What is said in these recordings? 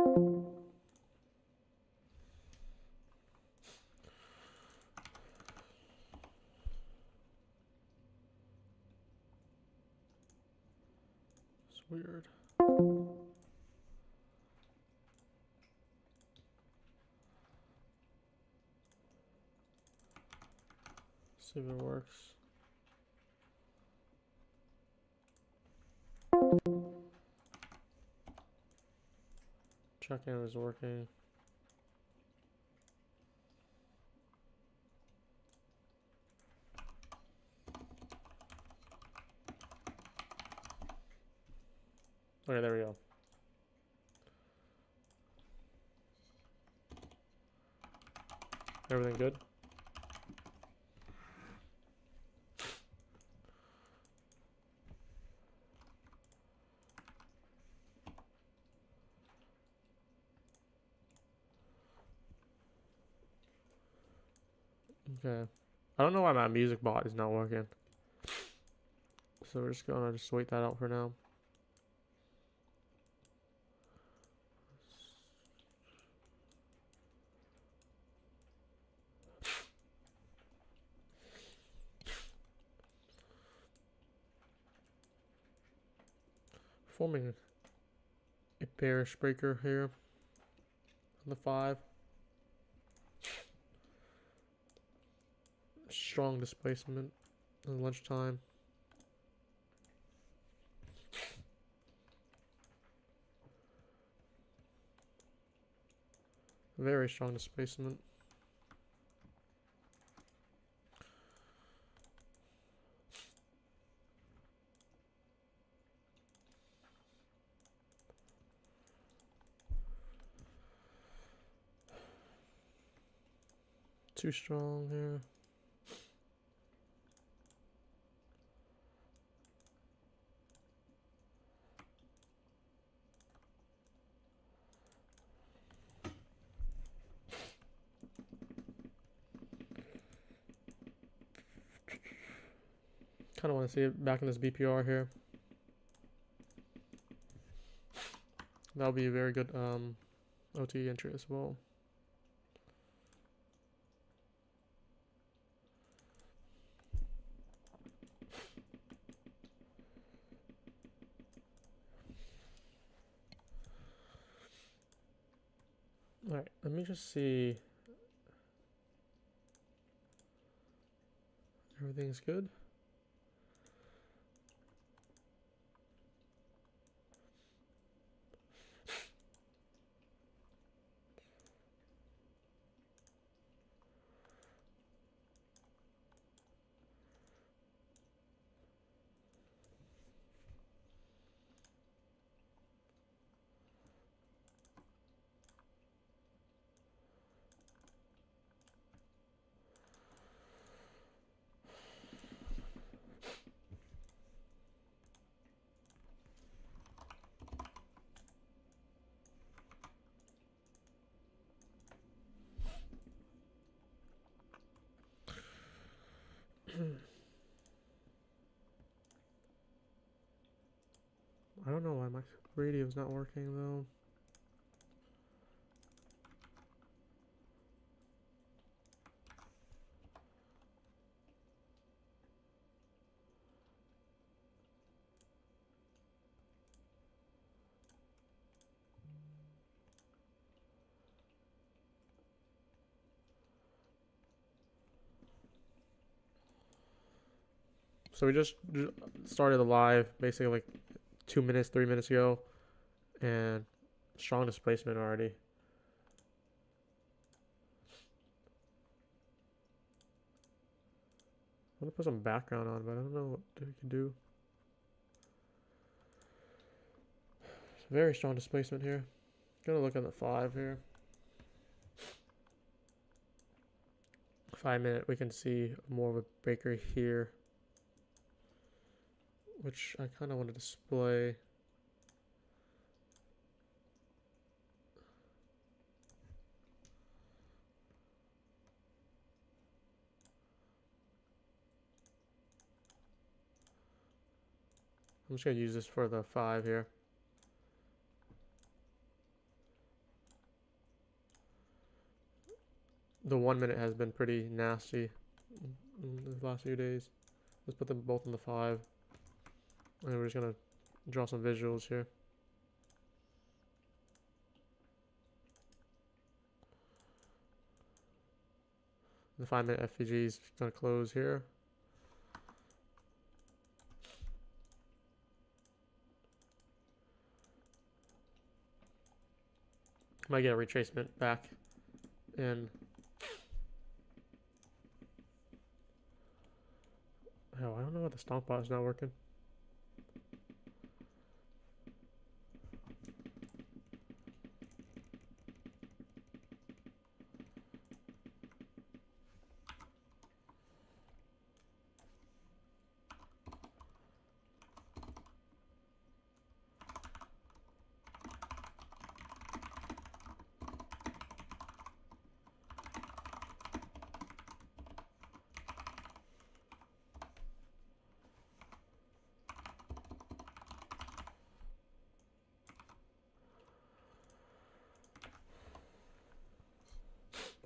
It's weird. See if it works. Check-in is working. Okay, there we go. Everything good? Okay. I don't know why my music bot is not working. So we're just gonna wait that out for now. Forming a bearish breaker here on the 5. Strong displacement at lunchtime. Very strong displacement. Too strong here. Kind of want to see it back in this BPR here. That'll be a very good OT entry as well. All right, let me just see. Everything's good. I don't know why my radio's not working though. So we just started the live basically like 2 minutes, 3 minutes ago, and strong displacement already. I'm gonna put some background on, but I don't know what we can do. Very strong displacement here. Gonna look at the 5 here. 5 minute, we can see more of a breaker here, which I kind of want to display. I'm just gonna use this for the 5 here. the 1 minute has been pretty nasty in the last few days. Let's put them both in the 5. And we're just gonna draw some visuals here. The 5 minute FVG is gonna close here. Might get a retracement back, and oh, I don't know what the stomp bot is not working.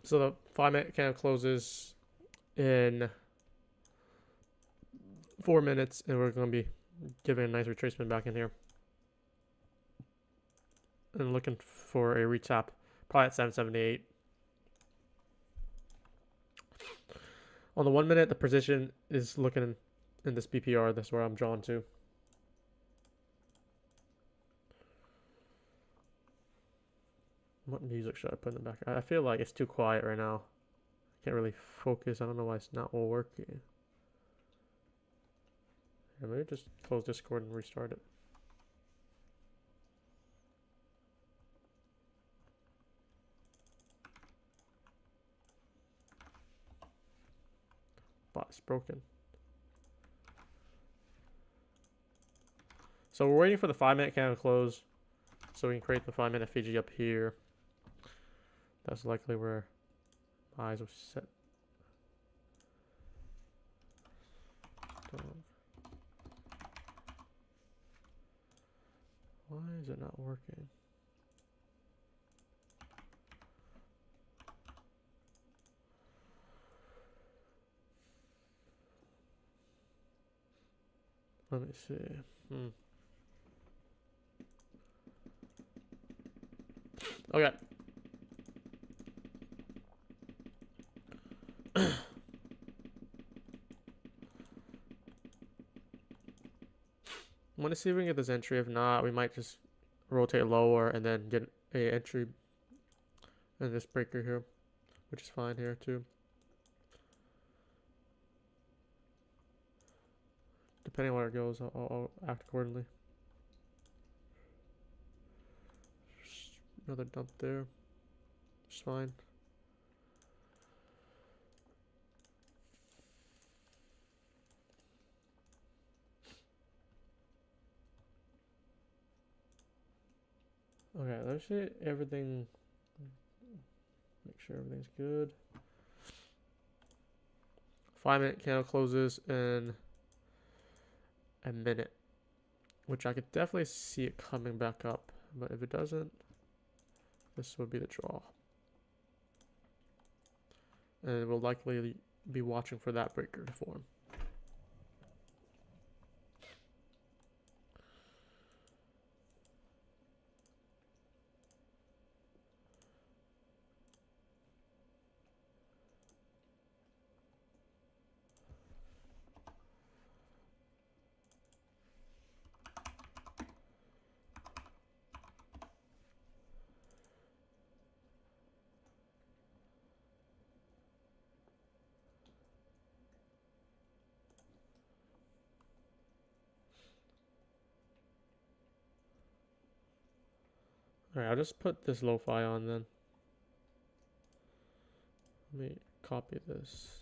So the 5 minute candle closes in 4 minutes, and we're going to be giving a nice retracement back in here. And looking for a retap, probably at 778. On the 1 minute, the position is looking in this BPR. That's where I'm drawn to. What music should I put in the back? I feel like it's too quiet right now. Can't really focus. I don't know why it's not all working. Yeah, maybe just close Discord and restart it. Bot's broken. So we're waiting for the 5 minute candle to close, so we can create the 5 minute FVG up here. That's likely where my eyes will set. Why is it not working? Let me see. Okay. I'm gonna see if we can get this entry. If not, we might just rotate lower and then get a entry in this breaker here, which is fine here too. Depending on where it goes, I'll act accordingly. Just another dump there. It's fine. Okay, let's see everything. Make sure everything's good. 5 minute candle closes in a minute, which I could definitely see it coming back up. But if it doesn't, this would be the draw. And we'll likely be watching for that breaker to form. Alright, I'll just put this lo-fi on then. Let me copy this.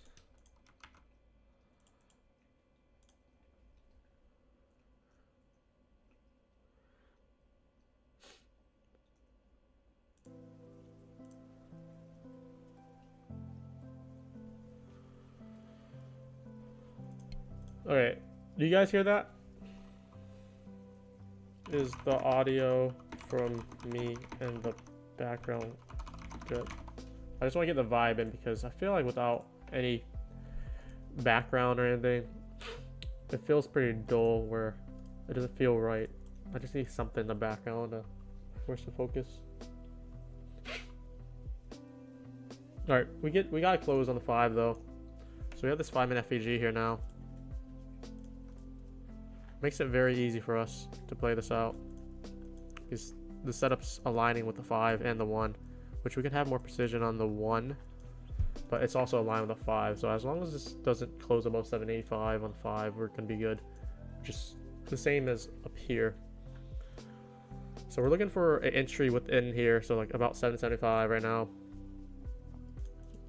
Alright, do you guys hear that? Is the audio from me and the background good? I just want to get the vibe in because I feel like without any background or anything, it feels pretty dull where it doesn't feel right. I just need something in the background to force the focus. Alright, we gotta close on the 5 though. So we have this 5-minute FEG here now. Makes it very easy for us to play this out. Because the setup's aligning with the 5 and the 1, which we can have more precision on the 1, but it's also aligned with the 5. So as long as this doesn't close above 785 on 5, we're gonna be good. Just the same as up here. So we're looking for an entry within here, so like about 775 right now.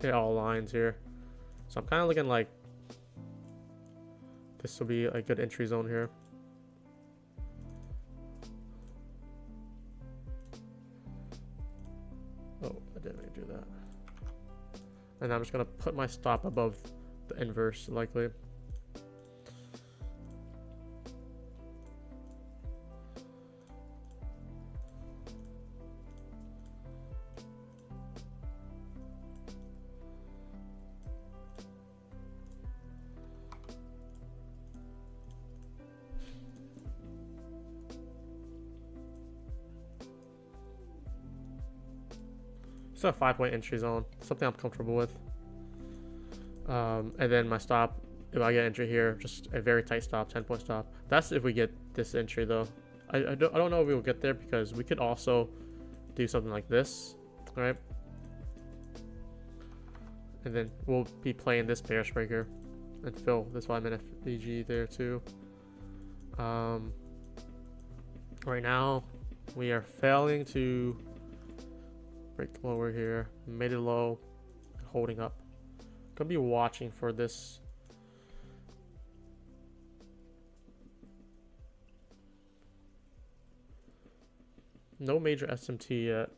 It all aligns here. So I'm kind of looking like this will be a good entry zone here. Oh, I didn't mean to do that. And I'm just going to put my stop above the inverse likely. It's a 5-point entry zone, something I'm comfortable with. And then my stop, if I get entry here, just a very tight stop, 10-point stop. That's if we get this entry though. I don't know if we will get there because we could also do something like this, right? And then we'll be playing this bearish breaker and fill this 5-minute FEG there too. Right now, we are failing to break lower here, made it low, holding up. Gonna be watching for this. No major SMT yet.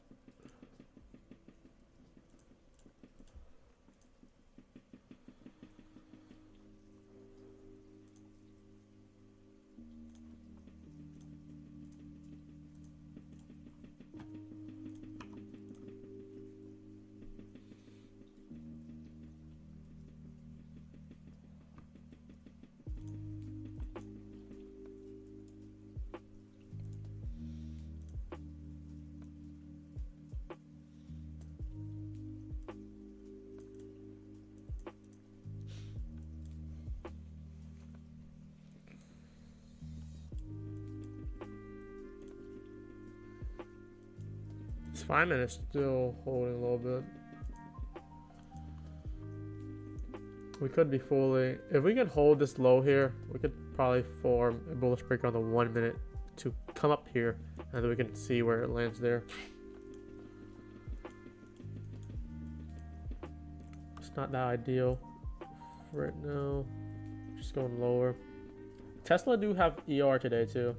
This 5 minutes still holding a little bit. We could be fully, if we can hold this low here, we could probably form a bullish breaker on the 1 minute to come up here, and then we can see where it lands there. It's not that ideal right now. Just going lower. Tesla do have ER today too.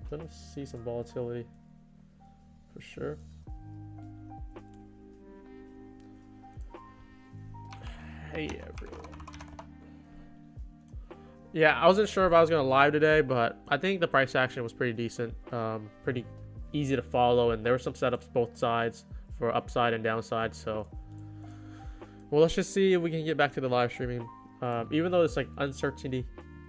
Gonna see some volatility for sure. Hey everyone. Yeah, I wasn't sure if I was gonna live today, but I think the price action was pretty decent, pretty easy to follow, and there were some setups both sides for upside and downside. So, well, let's just see if we can get back to the live streaming. Even though it's like uncertainty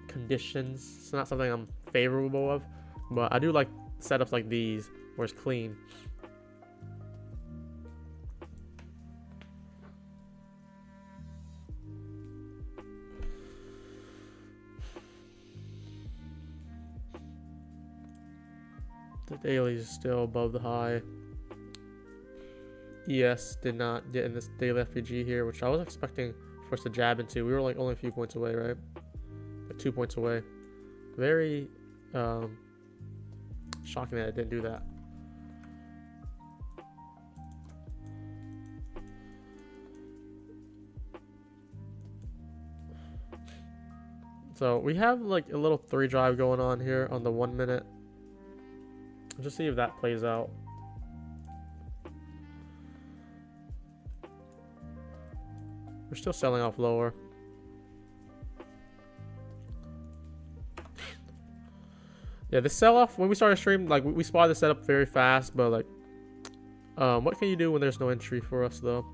conditions, it's not something I'm favorable of, but I do like setups like these where it's clean. The daily is still above the high. ES did not get in this daily FEG here, which I was expecting for us to jab into. We were like only a few points away, right? Like 2 points away. Very shocking that it didn't do that. So we have like a little 3 drive going on here on the 1 minute. Just see if that plays out. We're still selling off lower. Yeah, this sell-off, when we started stream, like we spotted the setup very fast, but like What can you do when there's no entry for us though?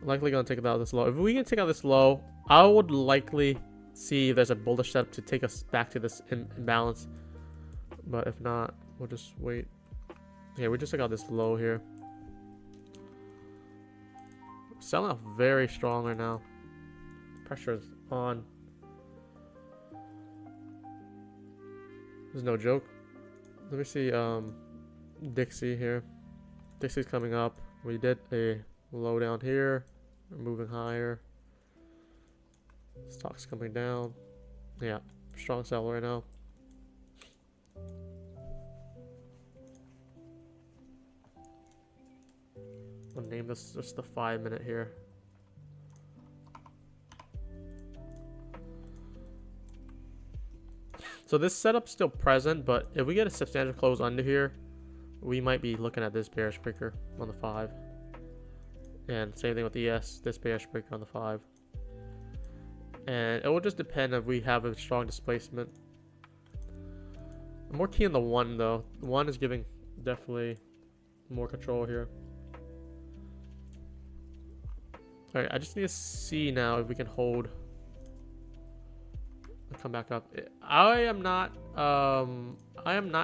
Likely gonna take it out this low. If we can take out this low, I would likely see if there's a bullish setup to take us back to this imbalance. But if not, we'll just wait. Yeah, we just took out this low here. Selling off very strong right now. Pressure is on. This is no joke. Let me see Dixie here. Dixie's coming up. We did a low down here. We're moving higher. Stock's coming down. Yeah, strong sell right now. I'll name this just the 5 minute here. So this setup's still present, but if we get a substantial close under here, we might be looking at this bearish breaker on the 5. And same thing with ES, this bearish breaker on the 5. And it will just depend if we have a strong displacement. I'm more keen on the 1 though. The 1 is giving definitely more control here. Alright, I just need to see now if we can hold. Come back up. I am not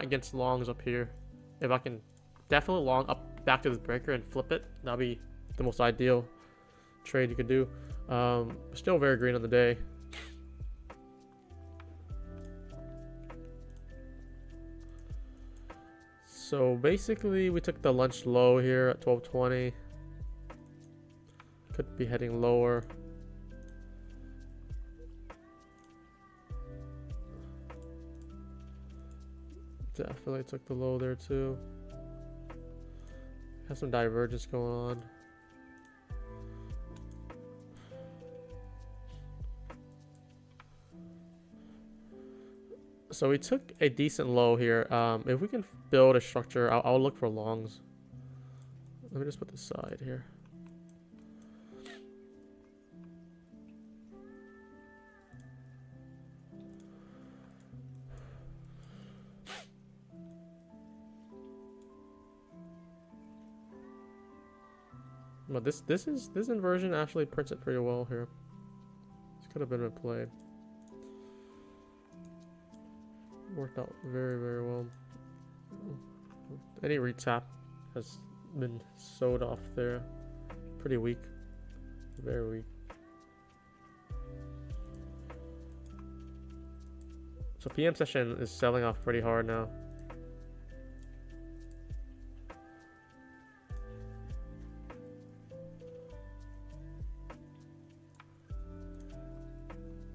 against longs up here. If I can definitely long up back to this breaker and flip it, that'll be the most ideal trade you could do. Still very green on the day. So basically we took the lunch low here at 12:20. Could be heading lower. Definitely took the low there too. Have some divergence going on. So we took a decent low here. If we can build a structure, I'll look for longs. Let me just put this side here. But this inversion actually prints it pretty well here. This could have been played. Worked out very, very well. Any retap has been sewed off there. Pretty weak. Very weak. So PM session is selling off pretty hard now.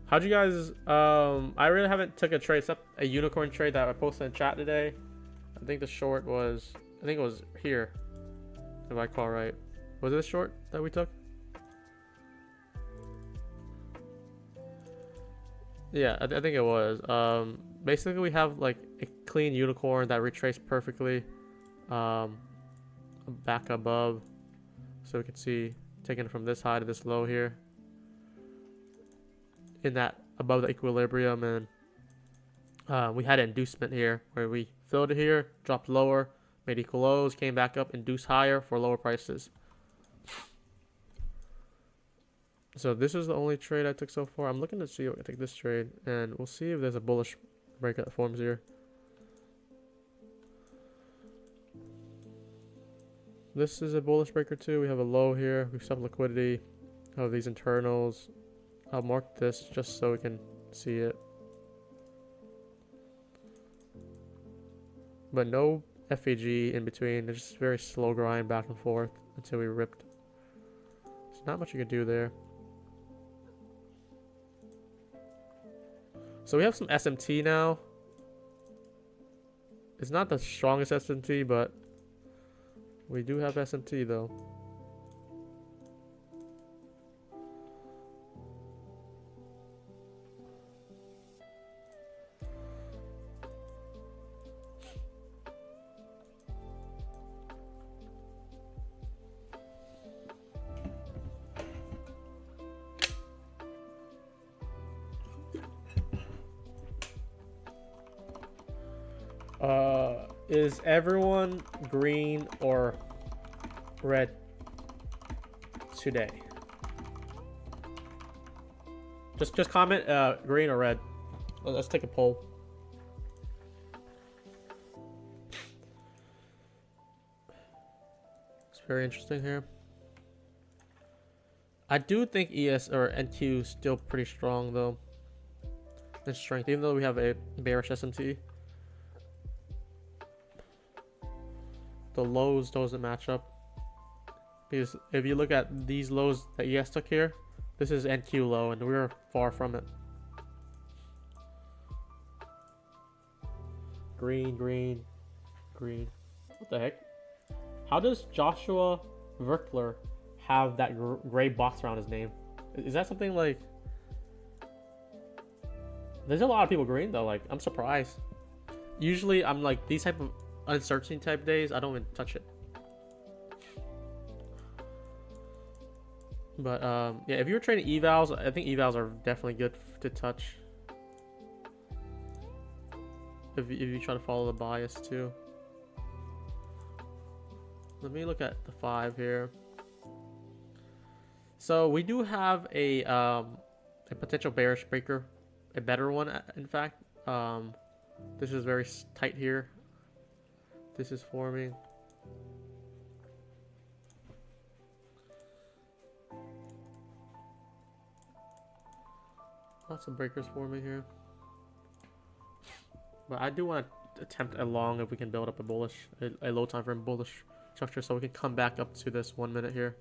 How'd you guys, I really haven't took a trade except a unicorn trade that I posted in chat today. I think the short was, I think it was here, if I recall right. Was it a short that we took? Yeah, I think it was. Basically we have like a clean unicorn that retraced perfectly back above. So we can see taking it from this high to this low here. In that above the equilibrium, and we had an inducement here where we filled it here, dropped lower, made equal lows, came back up, induced higher for lower prices. So this is the only trade I took so far. I'm looking to see if I take this trade, and we'll see if there's a bullish breakout that forms here. This is a bullish breaker too. We have a low here. We have liquidity of these internals. I'll mark this just so we can see it. But no FAG in between. It's just very slow grind back and forth until we ripped. There's not much you can do there. So we have some SMT now. It's not the strongest SMT, but we do have SMT though. Is everyone green or red today? Just comment green or red. Let's take a poll. It's very interesting here. I do think ES or NQ is still pretty strong though. In strength, even though we have a bearish SMT. The lows doesn't match up. Because if you look at these lows that ES took here, this is NQ low and we're far from it. Green, green, green. What the heck? How does Joshua Verkler have that gray box around his name? Is that something like... There's a lot of people green though, like I'm surprised. Usually I'm like these type of uncertainty type days, I don't even touch it. But yeah, if you're trading evals, I think evals are definitely good to touch. If you try to follow the bias too. Let me look at the 5 here. So we do have a potential bearish breaker, a better one in fact. This is very tight here. This is forming. Lots of breakers forming here. But I do want to attempt a long if we can build up a bullish, a low time frame bullish structure so we can come back up to this 1 minute here.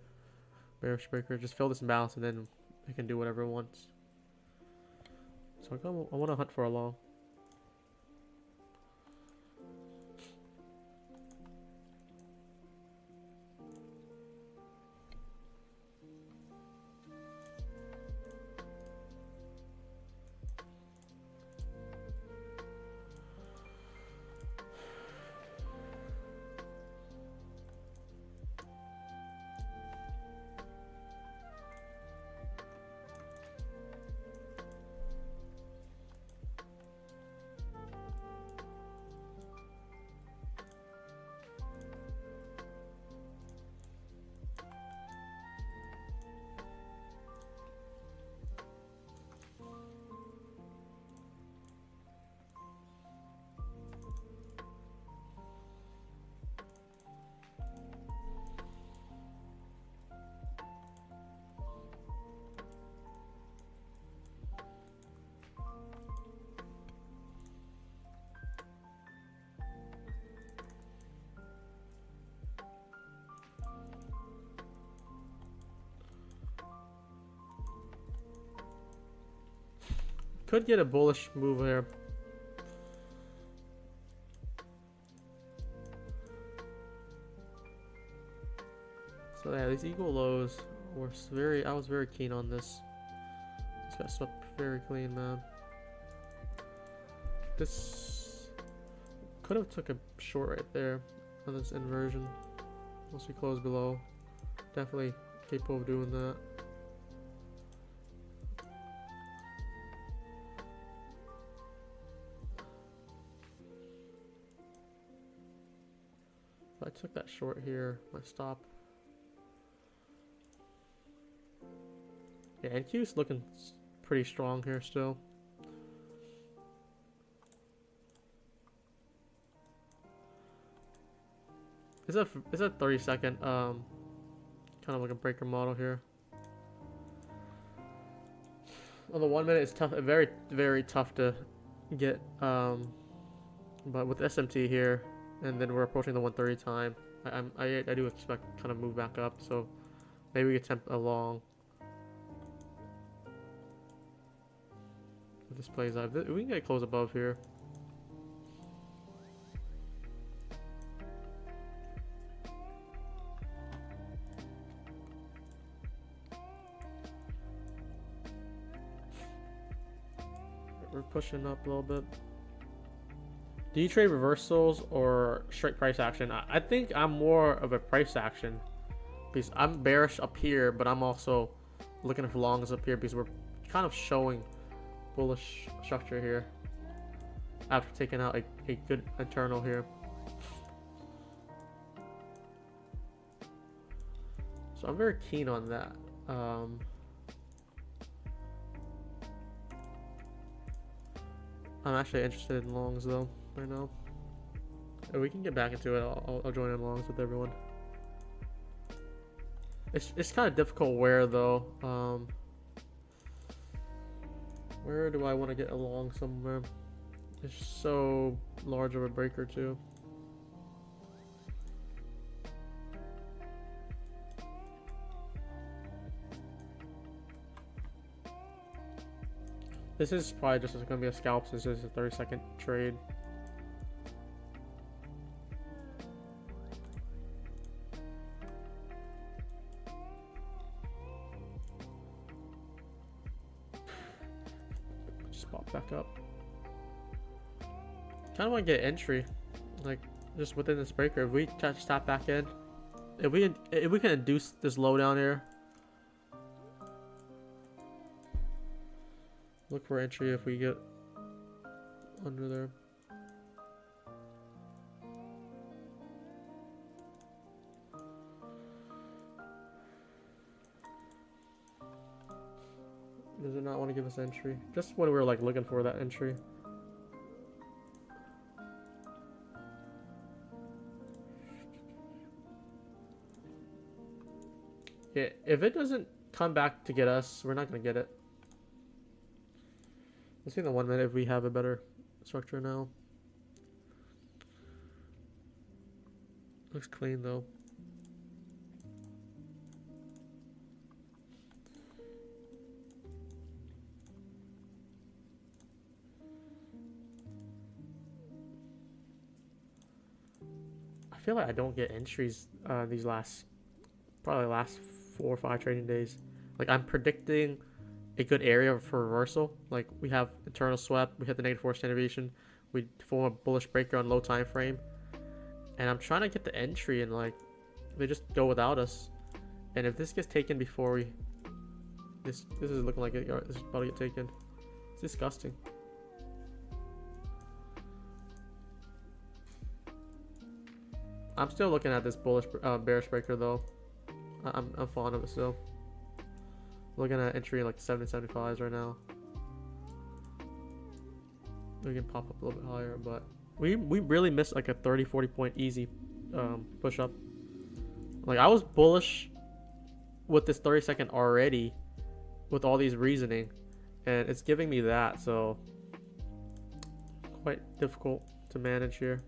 Bearish breaker, just fill this imbalance and then it can do whatever it wants. So I want to hunt for a long. Could get a bullish move here. So yeah, these equal lows were I was very keen on this. This got swept very clean, man. This could have took a short right there on this inversion. Once we close below, definitely capable of doing that. If I took that short here, my stop. Yeah, NQ's looking pretty strong here still. Is that 30-second kind of like a breaker model here. On the 1 minute, it's tough, very very tough to get. But with SMT here, and then we're approaching the 130 time, I do expect kind of move back up. So maybe we attempt a long. If this plays out, we can get close above here. We're pushing up a little bit. Do you trade reversals or straight price action? I think I'm more of a price action because I'm bearish up here, but I'm also looking for longs up here because we're kind of showing bullish structure here after taking out a good internal here. So I'm very keen on that. I'm actually interested in longs though right now. If we can get back into it, I'll join in longs with everyone. It's kind of difficult where though. Where do I want to get along somewhere? It's so large of a breaker too. This is probably just going to be a scalp since it's a 30-second trade. Just pop back up. Kind of want to get entry, like just within this breaker. If we touch tap back in, if we can induce this low down here. Look for entry if we get under there. Does it not want to give us entry? Just when we were like looking for that entry. Yeah, if it doesn't come back to get us, we're not gonna get it. Let's see in the 1 minute if we have a better structure now. Looks clean though. I feel like I don't get entries these probably last 4 or 5 trading days. Like I'm predicting a good area for reversal. Like we have internal swept, we hit the negative 4 standard deviation, we form a bullish breaker on low time frame, and I'm trying to get the entry, and like they just go without us. And if this gets taken before we, this is looking like this is about to get taken. It's disgusting. I'm still looking at this bullish bearish breaker though. I'm fond of it still. Looking at entry like 70-75s right now. We can pop up a little bit higher, but we really missed like a 30-40 point easy push up. Like I was bullish with this 30-second already with all these reasoning, and it's giving me that, so quite difficult to manage here.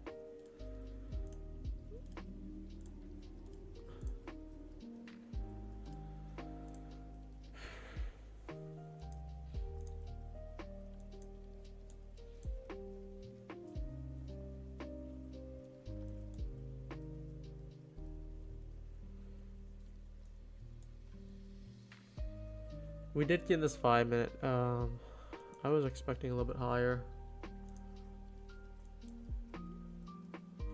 We did get in this 5 minute. I was expecting a little bit higher.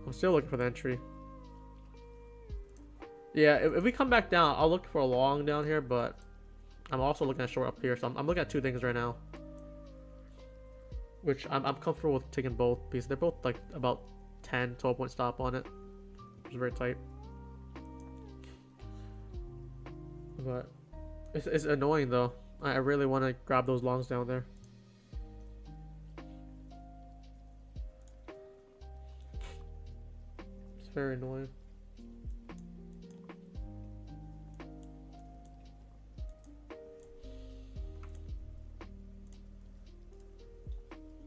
I'm still looking for the entry. Yeah, if we come back down, I'll look for a long down here, but I'm also looking at short up here. So I'm looking at 2 things right now, which I'm comfortable with taking both because they're both like about 10-12 point stop on it, which is very tight. But it's annoying though. I really want to grab those longs down there. It's very annoying.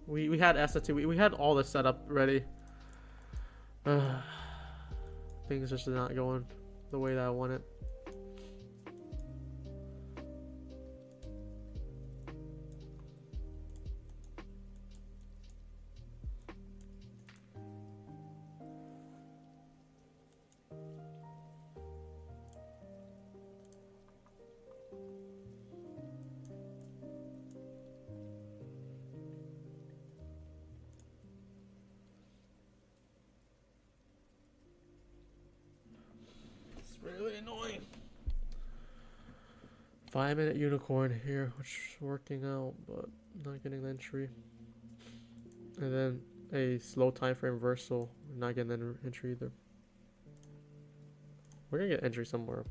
We had SFT. We had all this set up ready. Things just not going the way that I want it. Really annoying. 5 minute unicorn here, which is working out, but not getting the entry. And then a slow time frame reversal, not getting the entry either. We're gonna get entry somewhere.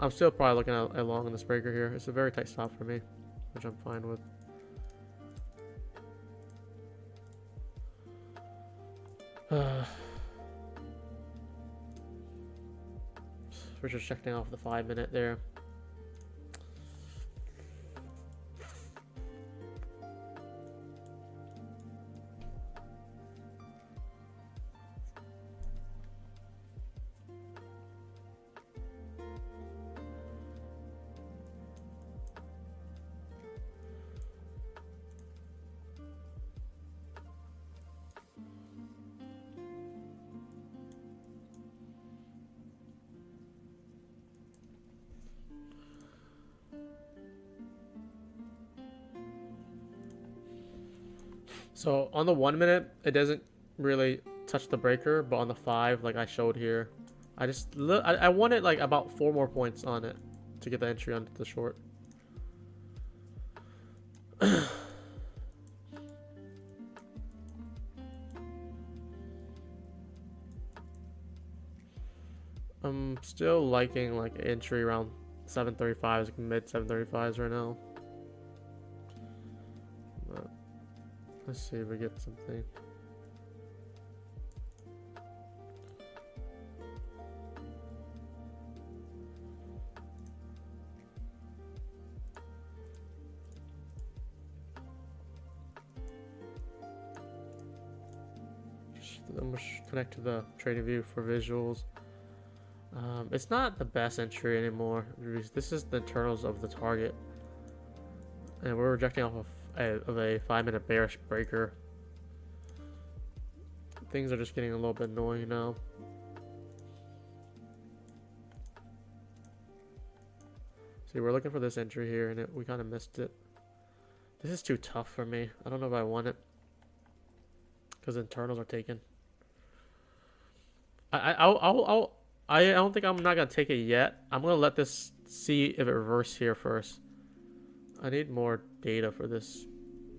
I'm still probably looking at a long in this breaker here. It's a very tight stop for me, which I'm fine with. We're just checking off the 5 minute there. So on the 1 minute, it doesn't really touch the breaker, but on the 5, like I showed here, I wanted like about 4 more points on it to get the entry onto the short. I'm still liking like entry around 735s, like mid 735s right now. But let's see if we get something. I'm gonna connect to the trading view for visuals. It's not the best entry anymore. This is the internals of the target, and we're rejecting off of a 5 minute bearish breaker. Things are just getting a little bit annoying now. See, we're looking for this entry here, and we kind of missed it. This is too tough for me. I don't know if I want it because internals are taken. I don't think I'm not gonna take it yet. I'm gonna let this see if it reverses here first. I need more data for this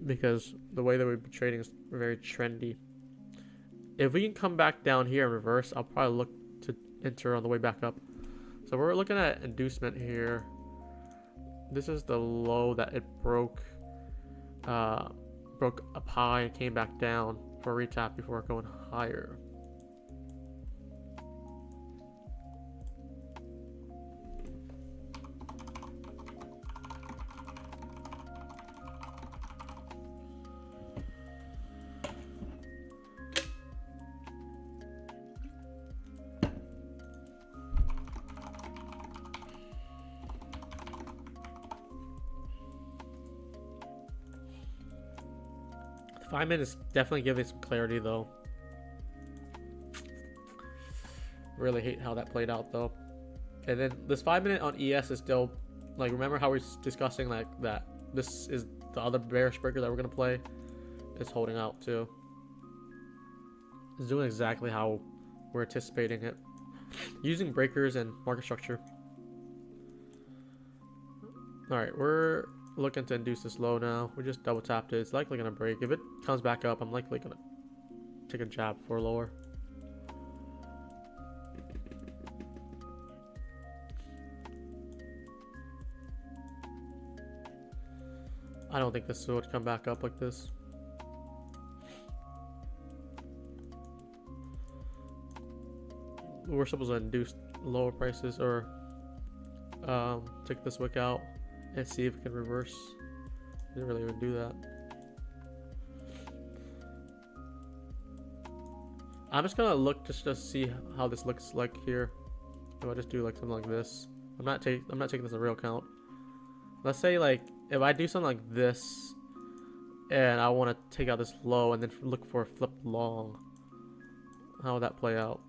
because the way that we've been trading is very trendy. If we can come back down here and reverse, I'll probably look to enter on the way back up. So we're looking at inducement here. This is the low that it broke up high and came back down for a retap before going higher. The 5 minutes definitely give it some clarity though. Really hate how that played out though. And then this 5 minute on ES is still like, remember how we're discussing like that this is the other bearish breaker that we're gonna play? It's holding out too. It's doing exactly how we're anticipating it. Using breakers and market structure. Alright, we're looking to induce this low now. We just double tapped it. It's likely gonna break. If it comes back up, I'm likely gonna take a jab for lower. I don't think this would come back up like this. We're supposed to induce lower prices or take this wick out and see if it can reverse. Didn't really even do that. I'm just gonna look just to see how this looks like here. If I just do like something like this, I'm not taking this a real count. Let's say like if I do something like this and I want to take out this low and then look for a flip long, how would that play out?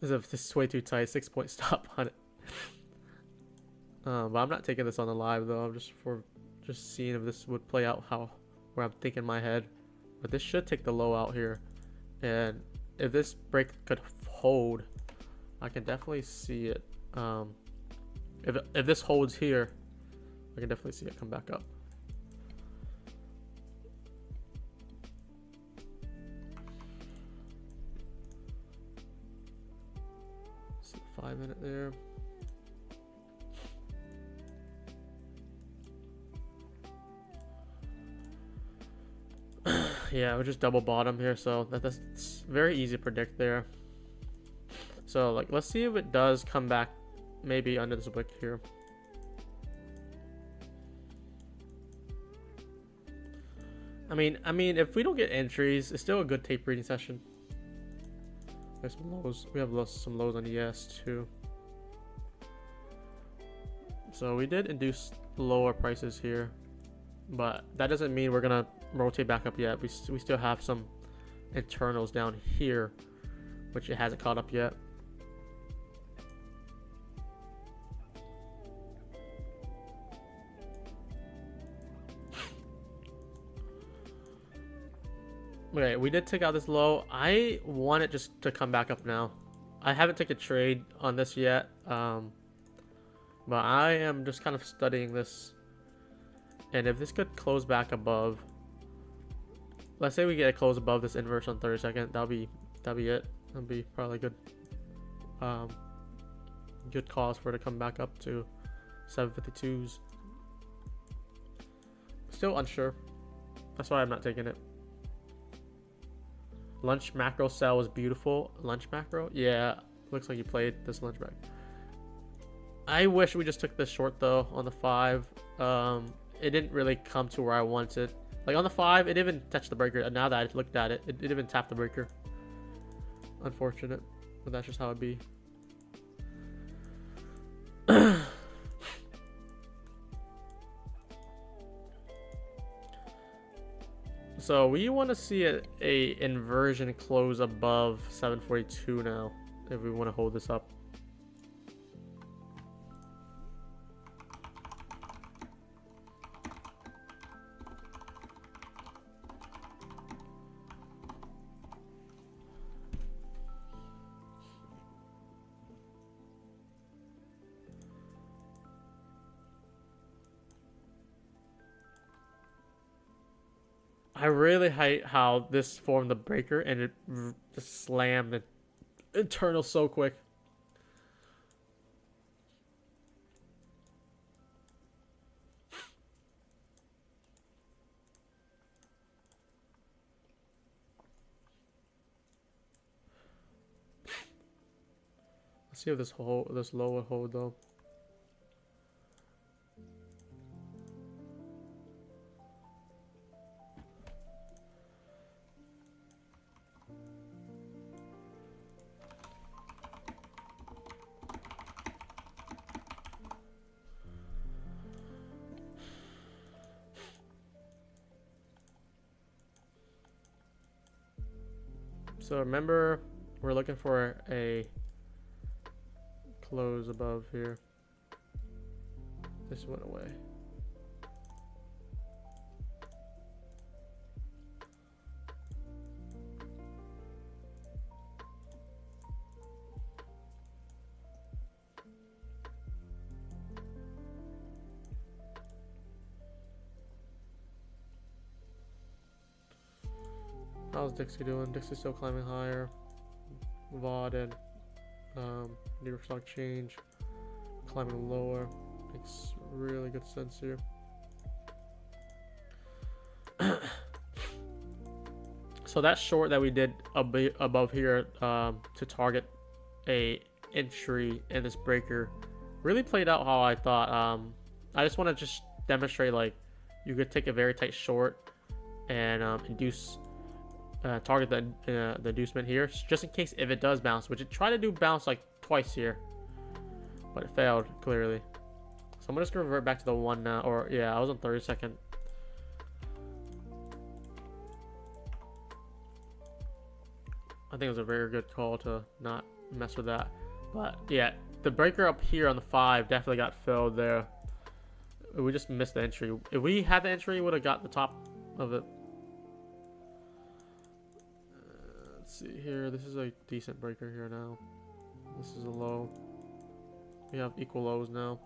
This is way too tight. 6 point stop on it. But I'm not taking this on the live though. I'm just seeing if this would play out where I'm thinking in my head. But this should take the low out here, and if this break could hold, I can definitely see it. If this holds here, I can definitely see it come back up. 5 minute there. Yeah, we just double bottom here, so that's very easy to predict there. So like, let's see if it does come back maybe under this wick here. I mean, if we don't get entries, it's still a good tape reading session. There's some lows. We have some lows on ES too. So we did induce lower prices here, but that doesn't mean we're gonna rotate back up yet. We still have some internals down here, which it hasn't caught up yet. Okay, we did take out this low. I want it just to come back up now. I haven't taken a trade on this yet, but I am just kind of studying this. And if this could close back above, let's say we get a close above this inverse on 32nd, that'll be it. That'll be probably good. Good cause for it to come back up to 752s. Still unsure. That's why I'm not taking it. Lunch macro sell was beautiful. Lunch macro? Yeah, looks like you played this lunch back. I wish we just took this short though on the 5. It didn't really come to where I wanted. Like on the 5, it didn't even touch the breaker. And now that I looked at it, it didn't even tap the breaker. Unfortunate, but that's just how it be. So we want to see a inversion close above 742 now if we want to hold this up. I really hate how this formed the breaker and it just slammed the internal so quick. Let's see if this low will hold though. So remember, we're looking for a close above here. This went away. How's Dixie doing? Dixie's still climbing higher. VOD and New York Stock Exchange climbing lower. Makes really good sense here. So that short that we did above here to target a entry in this breaker really played out how I thought. I just want to just demonstrate like you could take a very tight short and induce target the inducement here just in case if it does bounce, which it tried to do bounce like twice here, but it failed clearly. So I'm just gonna revert back to the 1 now, or yeah, I was on 32nd. I think it was a very good call to not mess with that, but yeah, the breaker up here on the 5 definitely got filled there. We just missed the entry. If we had the entry, we would have got the top of it. Let's see here. This is a decent breaker here now. This is a low. We have equal lows now.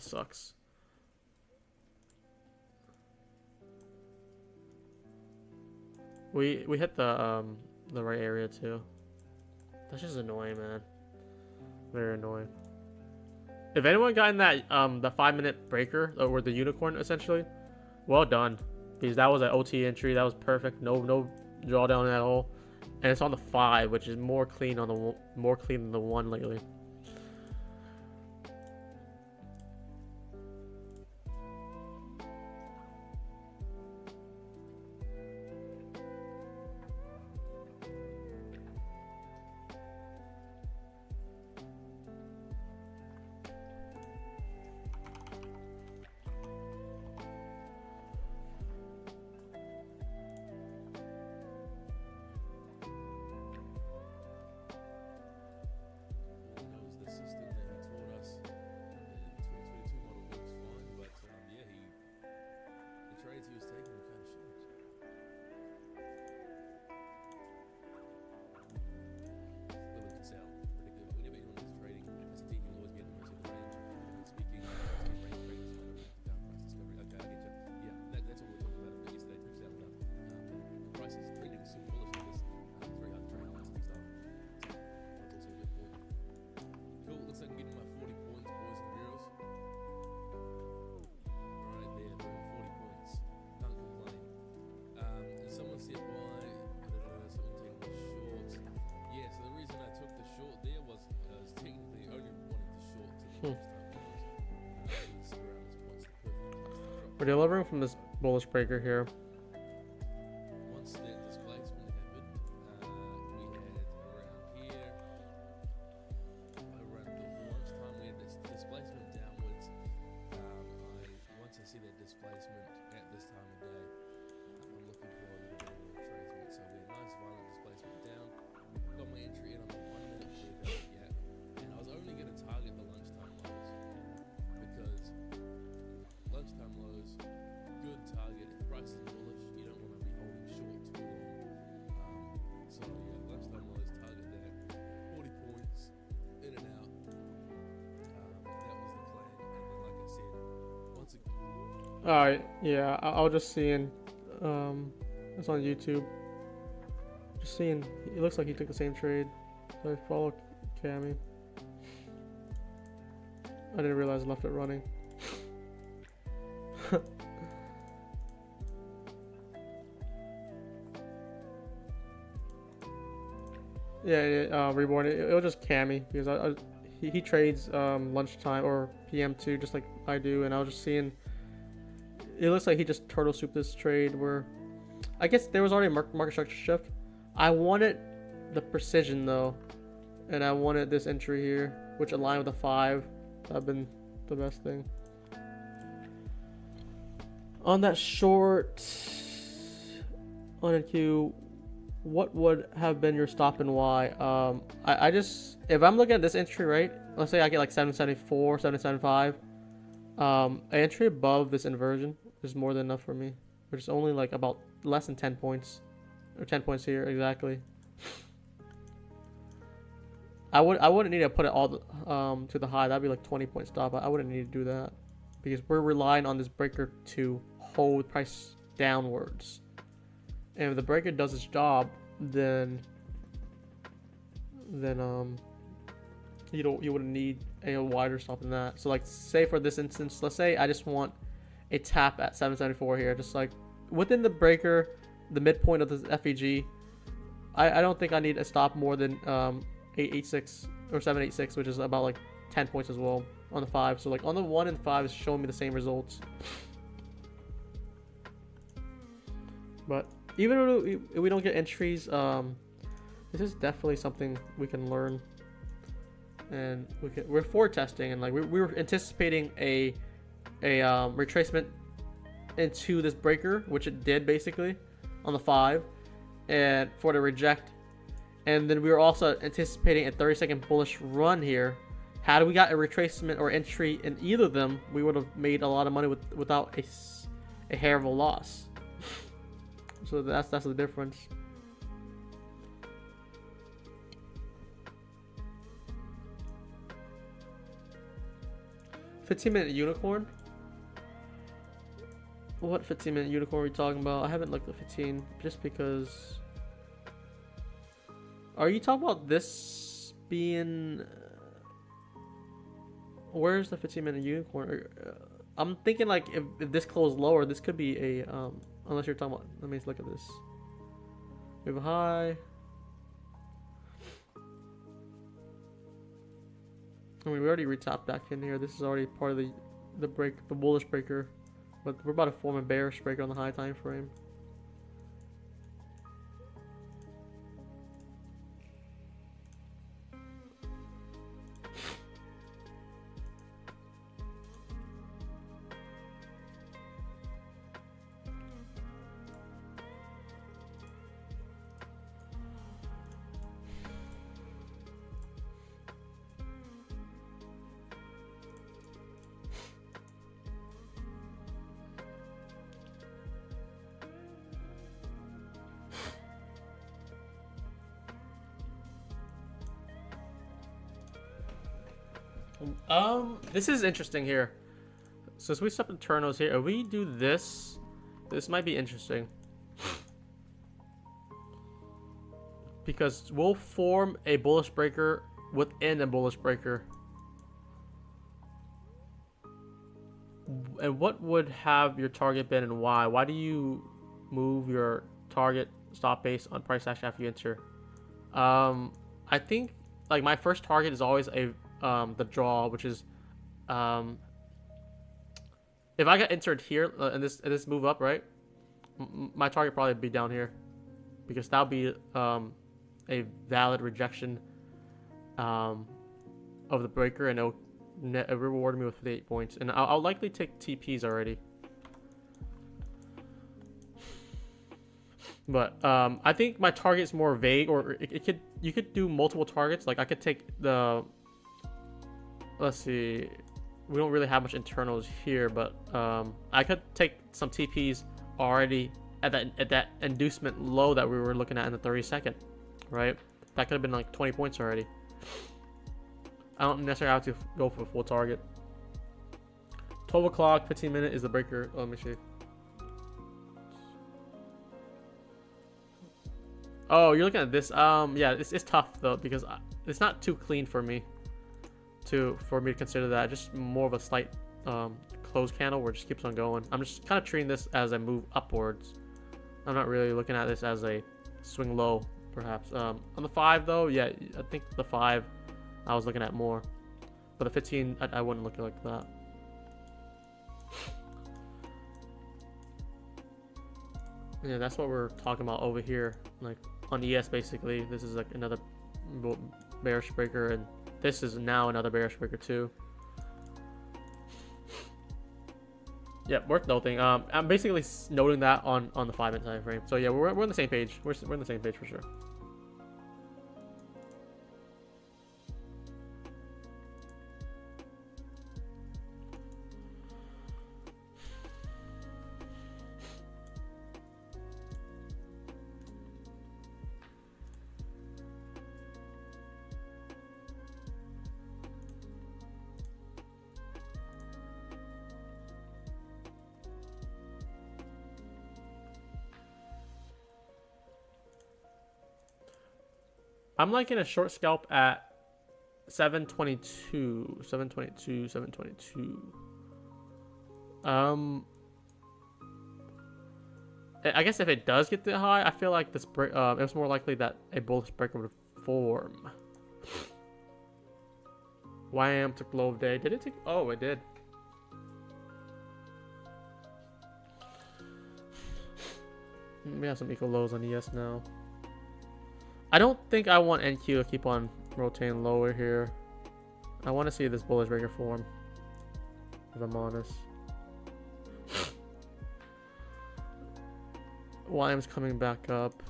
that sucks. We hit the right area too. That's just annoying, man. Very annoying. If anyone got in that the 5-minute breaker or the unicorn essentially, well done, because that was an OT entry. That was perfect. No drawdown at all, and it's on the 5, which is more clean on the more clean than the 1 lately. We're delivering from this bullish breaker here. Once the displacement happened, we had around here, around the lunchtime, we had this displacement downwards. Once I see that displacement at this time of day, I'm looking for a little bit of a retracement. So we had nice violent displacement down. Got my entry in on the 1 minute breakout gap, and I was only going to target the lunchtime lows because lunchtime lows, good target. If price is bullish, you don't want to be holding short too long. So yeah, lunchtime lows, target that. 40 points, in and out. That was the plan. And then, like I said, once again. Alright, yeah, I was just seeing, it's on YouTube. Just seeing, it looks like he took the same trade. So I follow Cammy. I didn't realize I left it running. Yeah, Reborn. It was just Cammy because he trades lunchtime or PM too, just like I do, and I was just seeing. It looks like he just turtle souped this trade where, I guess there was already a market structure shift. I wanted the precision though, and I wanted this entry here, which aligned with the 5. That'd been the best thing. On that short on a Q, what would have been your stop and why? I just, if I'm looking at this entry, right, let's say I get like 774, 775, an entry above this inversion is more than enough for me, which is only like about less than 10 points, or 10 points here exactly. I wouldn't need to put it all to the high. That'd be like 20 point stop. I wouldn't need to do that because we're relying on this breaker to hold price downwards. And if the breaker does its job, then you wouldn't need a wider stop than that. So like, say for this instance, let's say I just want a tap at 774 here, just like within the breaker, the midpoint of the FEG. I don't think I need a stop more than 886 or 786, which is about like 10 points as well on the 5. So like on the 1 and 5 is showing me the same results. But even if we don't get entries, this is definitely something we can learn, and we're forward testing, and like we were anticipating a retracement into this breaker, which it did basically on the 5, and for the reject, and then we were also anticipating a 30-second bullish run here. Had we got a retracement or entry in either of them, we would have made a lot of money without a hair of a loss. So that's the difference. 15-minute unicorn? What 15-minute unicorn are we talking about? I haven't looked at 15 just because. Are you talking about this being? Where's the 15-minute unicorn? I'm thinking like if this closed lower, this could be a unless you're talking about. Let me just look at this. We have a high. I mean, we already retapped back in here. This is already part of the break, the bullish breaker, but we're about to form a bearish breaker on the high time frame. This is interesting here. So we set the turnos here. If we do this, this might be interesting. Because we'll form a bullish breaker within a bullish breaker. And what would have your target been and why? Why do you move your target stop base on price action after you enter? I think like my first target is always the draw, which is if I got entered here and this move up, right? My target probably be down here because that'll be a valid rejection of the breaker, and it'll reward me with 58 points, and I'll likely take TPs already. But I think my target is more vague, or you could do multiple targets. Like I could take the, let's see, we don't really have much internals here, but I could take some TPs already at that inducement low that we were looking at in the 30-second, right? That could have been like 20 points already. I don't necessarily have to go for a full target. 12 o'clock, 15-minute is the breaker. Oh, let me see. Oh, you're looking at this. Yeah, it's tough though because it's not too clean for me to consider that. Just more of a slight close candle where it just keeps on going. I'm just kind of treating this as a move upwards. I'm not really looking at this as a swing low, perhaps. On the 5 though, yeah, I think the 5 I was looking at more, but the 15 I wouldn't look like that. Yeah, that's what we're talking about over here, like on ES basically. This is like another bearish breaker, and this is now another bearish breaker too. Yeah, worth noting. I'm basically noting that on the 5-minute time frame. So yeah, we're on the same page. We're on the same page for sure. I'm liking a short scalp at 722. I guess if it does get the high, I feel like this break, it's more likely that a bullish breaker would form. YM took low of day. Did it take? Oh, it did. We have some equal lows on ES now. I don't think I want NQ to keep on rotating lower here. I want to see this bullish breaker form, if I'm honest. YM's coming back up.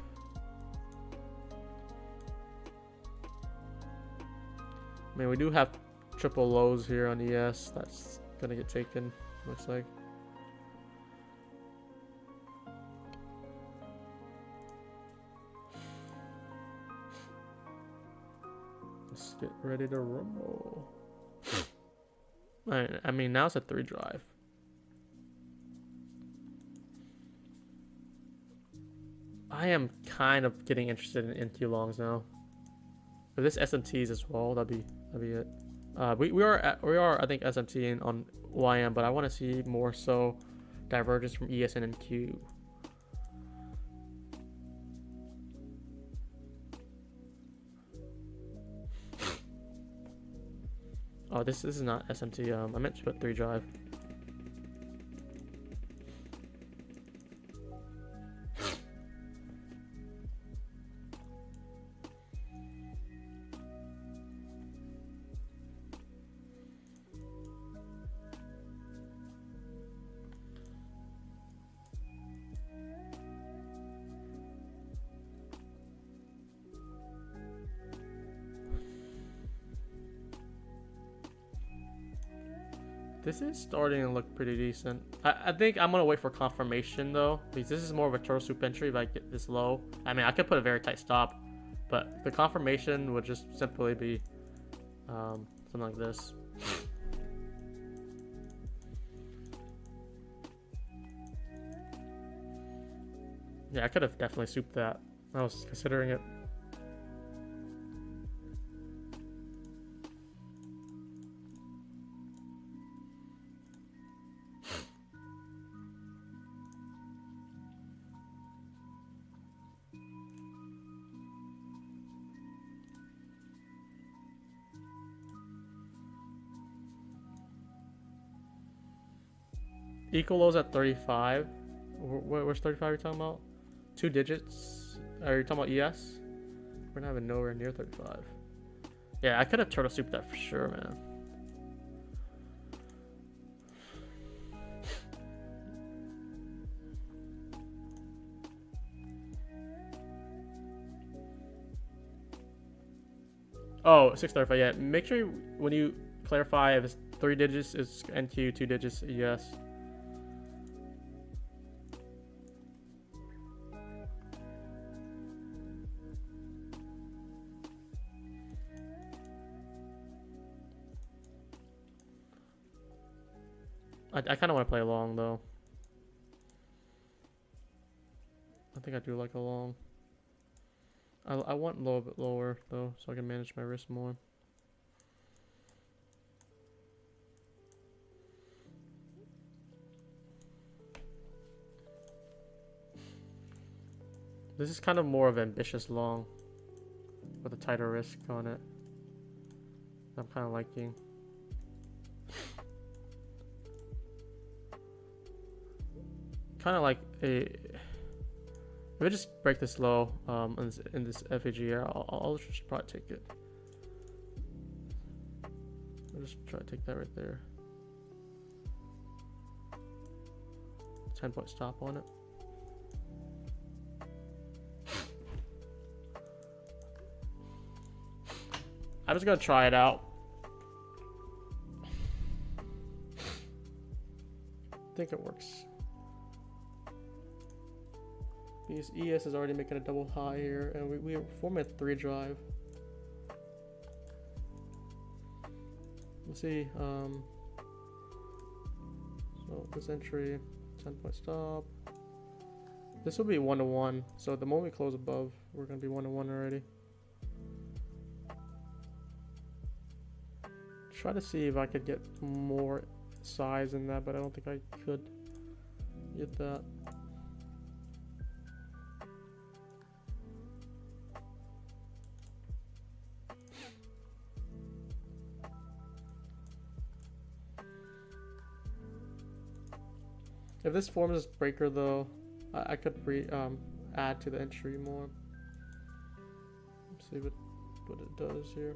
I mean, we do have triple lows here on ES. That's gonna get taken, looks like. Let's get ready to rumble. I mean, now it's a 3 drive. I am kind of getting interested in NQ longs now. If this SMTs as well, that'd be it. We are I think SMT on YM, but I want to see more so divergence from ESN and Q. Oh, this is not SMT. I meant to put 3 drive. This is starting to look pretty decent. I think I'm gonna wait for confirmation though, because this is more of a turtle soup entry if I get this low. I mean, I could put a very tight stop, but the confirmation would just simply be something like this. Yeah, I could have definitely souped that. I was considering it. Equal lows at 35. Where's 35 you're talking about? 2 digits? Are you talking about ES? We're not even nowhere near 35. Yeah, I could have turtle souped that for sure, man. Oh, 635. Yeah, make sure when you clarify if it's 3 digits is NQ, 2 digits ES. I kind of want to play along though. I think I do like a long. I want a little bit lower though, so I can manage my risk more. This is kind of more of ambitious long with a tighter risk on it. I'm kind of liking. Kind of like a. If I just break this low in this FAG here, I'll just probably take it. I'll just try to take that right there. 10-point stop on it. I'm just gonna try it out. I think it works. Because ES is already making a double high here, and we are forming a 3 drive. Let's see. So this entry, 10-point stop. This will be 1-to-1. So the moment we close above, we're gonna be 1-to-1 already. Try to see if I could get more size in that, but I don't think I could get that. If this forms this breaker though, I could add to the entry more. Let's see what it does here.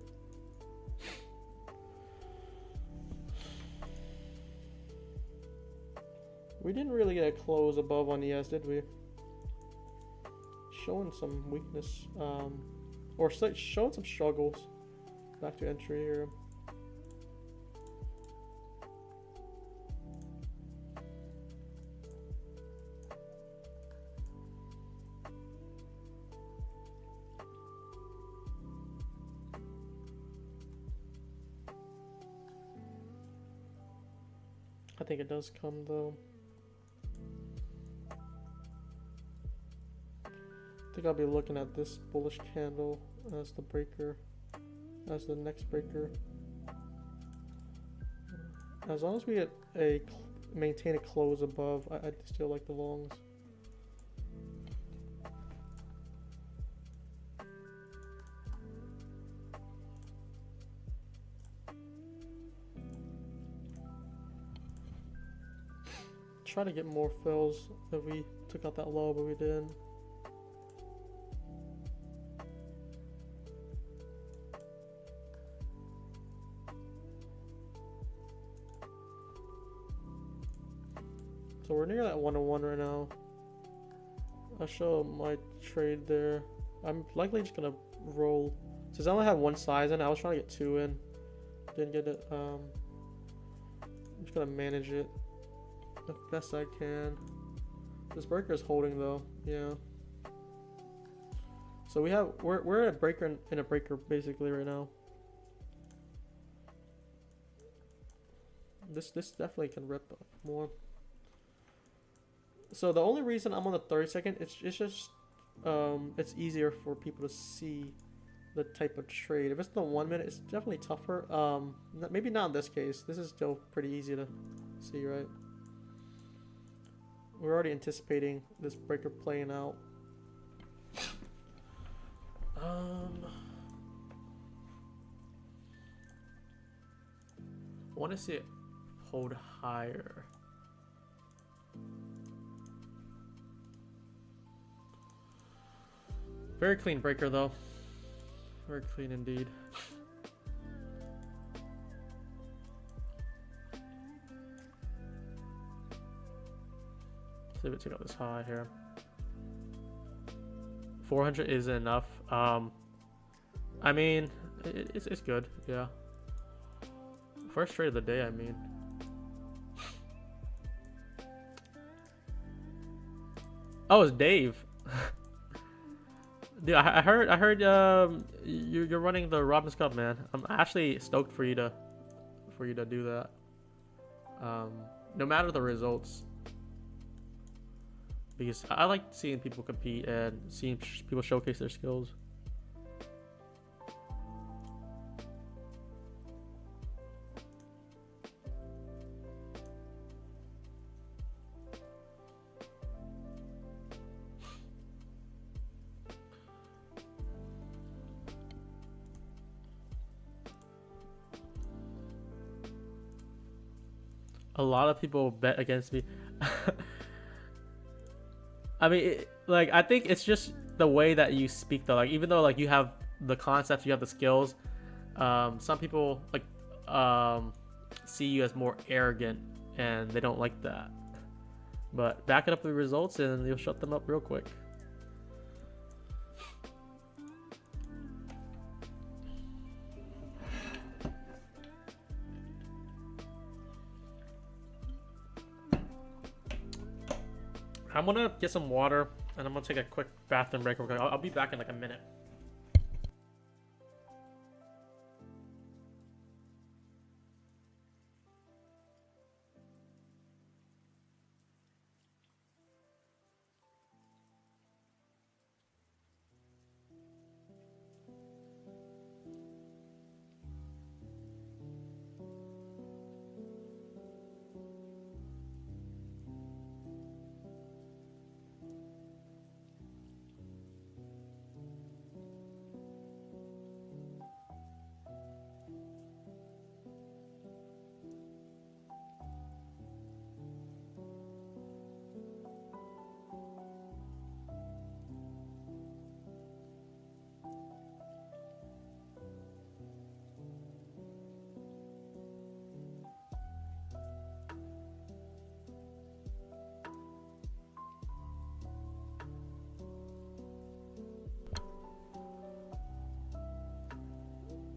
We didn't really get a close above on ES, did we? Showing some weakness, or showing some struggles. Back to entry here. I think it does come though. I think I'll be looking at this bullish candle as the breaker, as the next breaker. As long as we get maintain a close above, I still like the longs. Try to get more fills if we took out that low, but we didn't. So we're near that 1-to-1 right now. I'll show my trade there. I'm likely just gonna roll. Since I only have one size in, I was trying to get two in. Didn't get it. I'm just gonna manage it the best I can. This breaker is holding though, yeah. So we're at a breaker in a breaker basically right now. This definitely can rip up more. So the only reason I'm on the 30-second, it's just it's easier for people to see the type of trade. If it's the 1 minute, it's definitely tougher. Maybe not in this case. This is still pretty easy to see, right? We're already anticipating this breaker playing out. I want to see it hold higher. Very clean breaker though. Very clean indeed. See if we take out this high here. 400 isn't enough. I mean, it's good, yeah. First trade of the day, I mean. Oh, it's Dave. Dude, I heard you're running the Robin's Cup, man. I'm actually stoked for you to do that. No matter the results, because I like seeing people compete and seeing people showcase their skills. A lot of people bet against me. I mean, like, I think it's just the way that you speak though. Like, even though like you have the concepts, you have the skills, some people like see you as more arrogant and they don't like that. But back it up with results and you'll shut them up real quick. I'm gonna get some water and I'm gonna take a quick bathroom break. I'll be back in like a minute.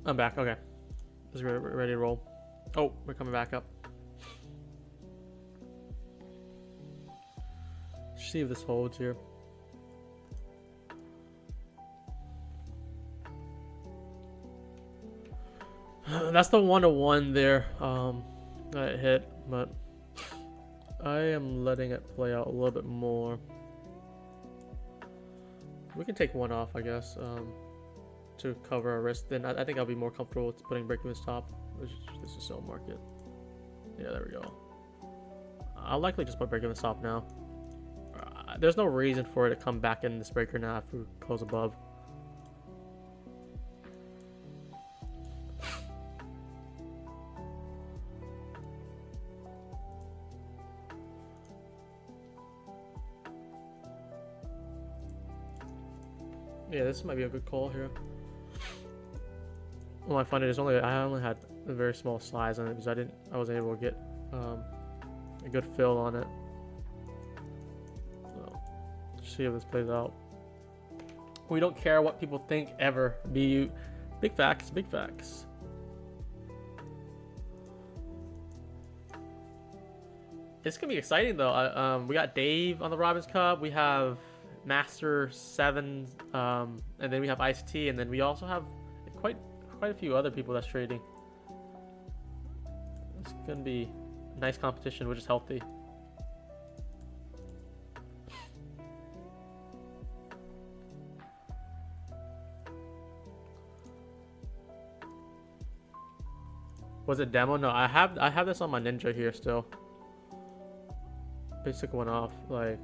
I'm back. Okay, just ready to roll. Oh, we're coming back up. See if this holds here. That's the 1-to-1 there. That hit, but I am letting it play out a little bit more. We can take one off, I guess, to cover our risk. Then I think I'll be more comfortable with putting break-even stop. This is sell market. Yeah, there we go. I'll likely just put break-even stop now. There's no reason for it to come back in this breaker now if we close above. Yeah, this might be a good call here. Well, I find it is I only had a very small size on it because I wasn't able to get a good fill on it. So, see how this plays out. We don't care what people think ever. Big facts, big facts. It's gonna be exciting though. We got Dave on the Robbins Cup. We have Master 7, and then we have ICT, and then we also have quite a few other people that's trading. It's gonna be a nice competition, which is healthy. Was it demo? No, I have this on my Ninja here still. Basic one off, like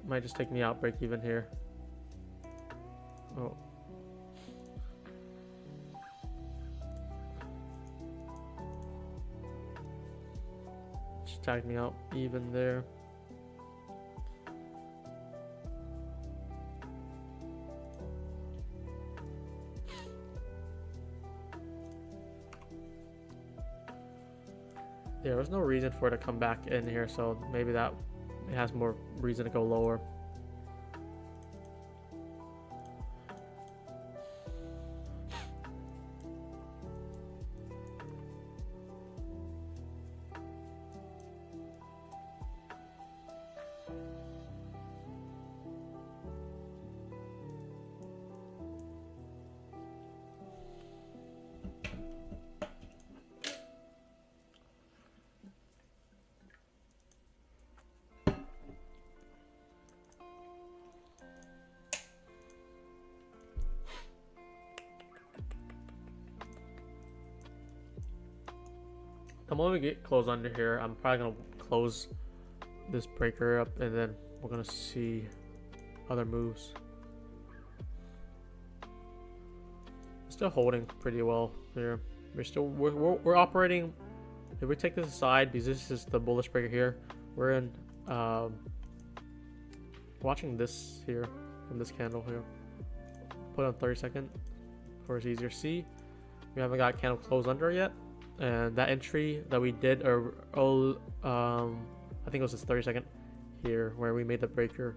might just take me out break even here. Oh. Just tagged me out even there. Yeah, there's no reason for it to come back in here, so maybe that it has more reason to go lower. The moment we get close under here, I'm probably gonna close this breaker up, and then we're gonna see other moves. Still holding pretty well here. We're operating. If we take this aside, because this is the bullish breaker here, we're in watching this here from this candle here. Put on 30-second for it's easier to see. We haven't got candle close under yet. And that entry that we did, I think it was this 30-second here where we made the breaker,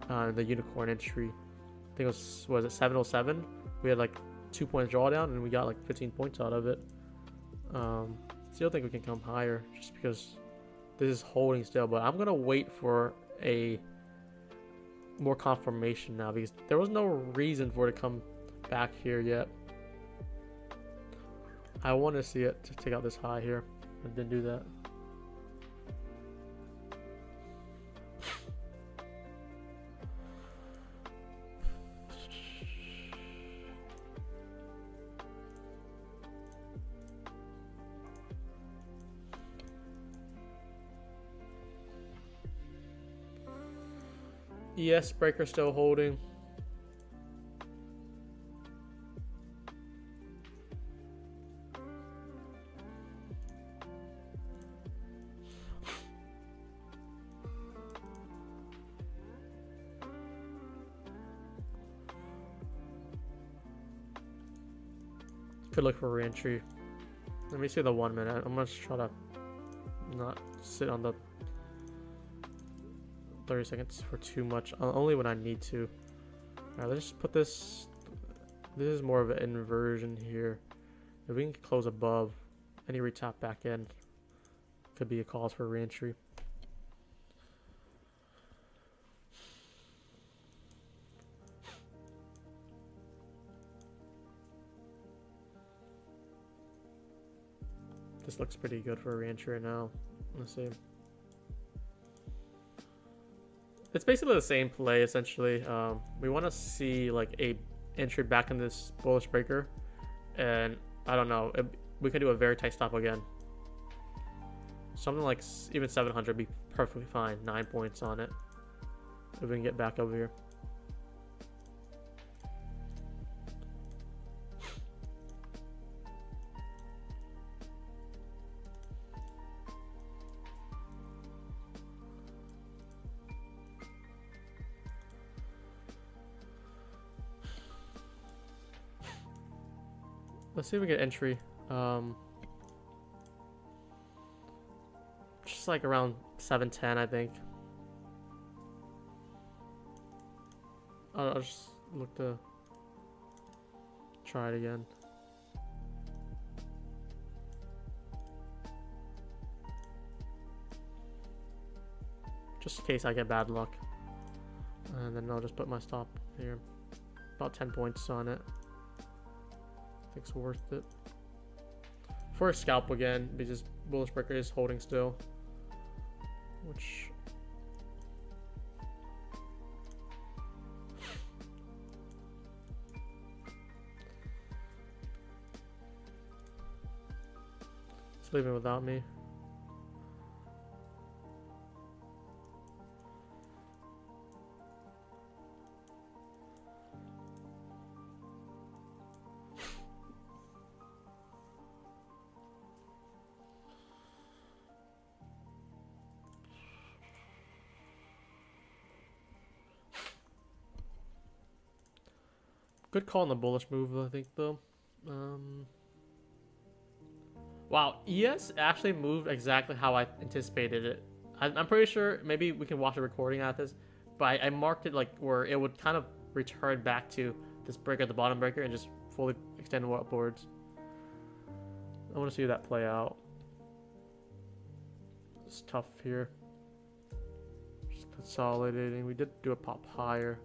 the unicorn entry. I think it was it 707? We had like 2 points drawdown and we got like 15 points out of it. Still think we can come higher just because this is holding still, but I'm gonna wait for a more confirmation now because there was no reason for it to come back here yet. I want to see it to take out this high here. I didn't do that. Yes, breaker still holding. Could look for re-entry. Let me see the 1 minute. I'm gonna try to not sit on the 30 seconds for too much. Only when I need to. Alright, let's just put this. This is more of an inversion here. If we can close above, any retap back in could be a cause for re-entry. This looks pretty good for a re-entry right now. Let's see. It's basically the same play essentially. We want to see like a entry back in this bullish breaker, and I don't know. We could do a very tight stop again. Something like even 700 be perfectly fine. 9 points on it. If we can get back over here. Let's see if we get entry. Just like around 710, I think. I'll just look to try it again. Just in case I get bad luck. And then I'll just put my stop here. About 10 points on it. I think it's worth it. For a scalp again, because bullish breaker is holding still. Which... it's leaving without me. Good call on the bullish move, I think, though. Wow, ES actually moved exactly how I anticipated it. I'm pretty sure, maybe we can watch a recording at this, but I marked it like where it would kind of return back to this breaker at the bottom breaker and just fully extend upwards. I want to see that play out. It's tough here. Just consolidating. We did do a pop higher.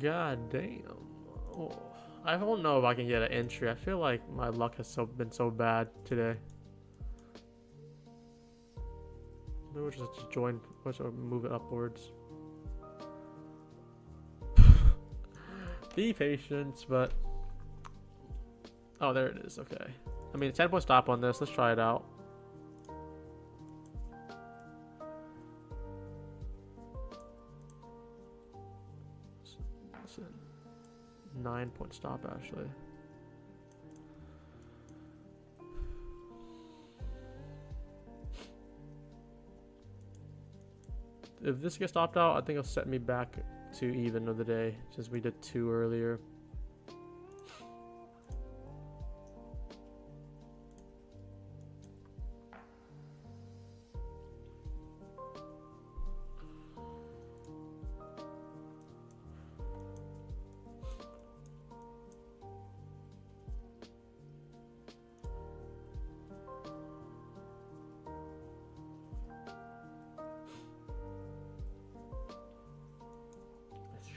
God damn. Oh, I don't know if I can get an entry. I feel like my luck has been so bad today. Maybe we'll just join, or move it upwards. Be patient, but... oh, there it is. Okay. I mean, 10-point stop on this. Let's try it out. It's a 9-point stop, actually. If this gets stopped out, I think it'll set me back to even of the day, since we did 2 earlier.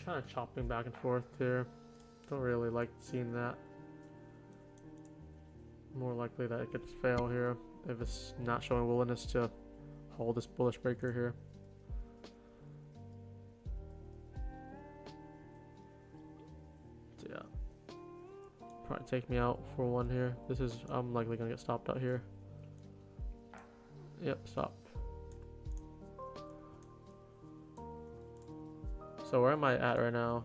Kind of chopping back and forth here. Don't really like seeing that. More likely that it could fail here if it's not showing willingness to hold this bullish breaker here. So yeah, probably take me out for one here. This is, I'm likely gonna get stopped out here. Yep, stop. So where am I at right now?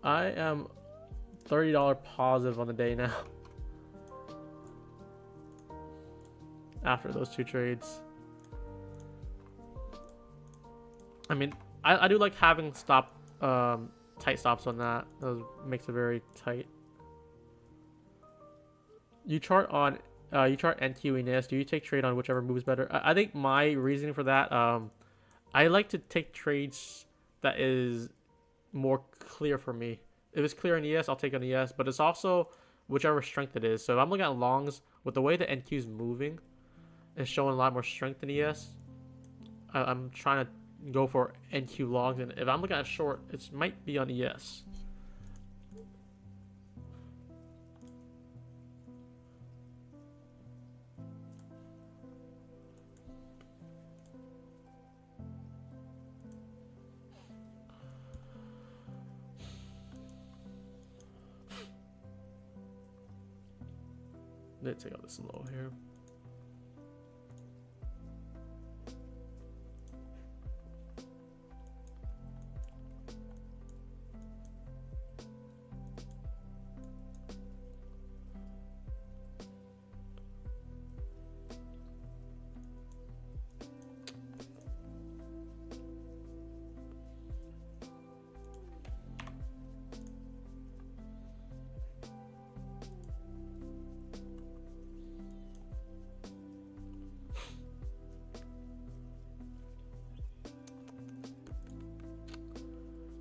I am $30 positive on the day now. After those 2 trades. I mean, I do like having tight stops on that. Those makes it very tight. You chart on you chart NQ and ES. Do you take trade on whichever moves better? I think my reasoning for that, I like to take trades that is more clear for me. If it's clear in ES, I'll take an ES, but it's also whichever strength it is. So if I'm looking at longs, with the way the NQ is moving, it's showing a lot more strength in ES. I'm trying to go for NQ longs, and if I'm looking at short, it might be on ES. Let's take out this low here.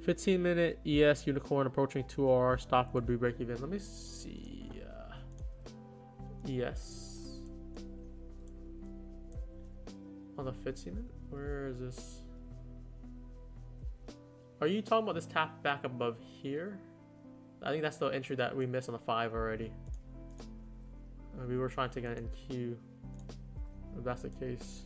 $15-minute ES unicorn approaching 2R. Stop would be break even. Let me see. ES on the 15-minute. Where is this? Are you talking about this tap back above here? I think that's the entry that we missed on the 5 already. We were trying to get in Q. If that's the case.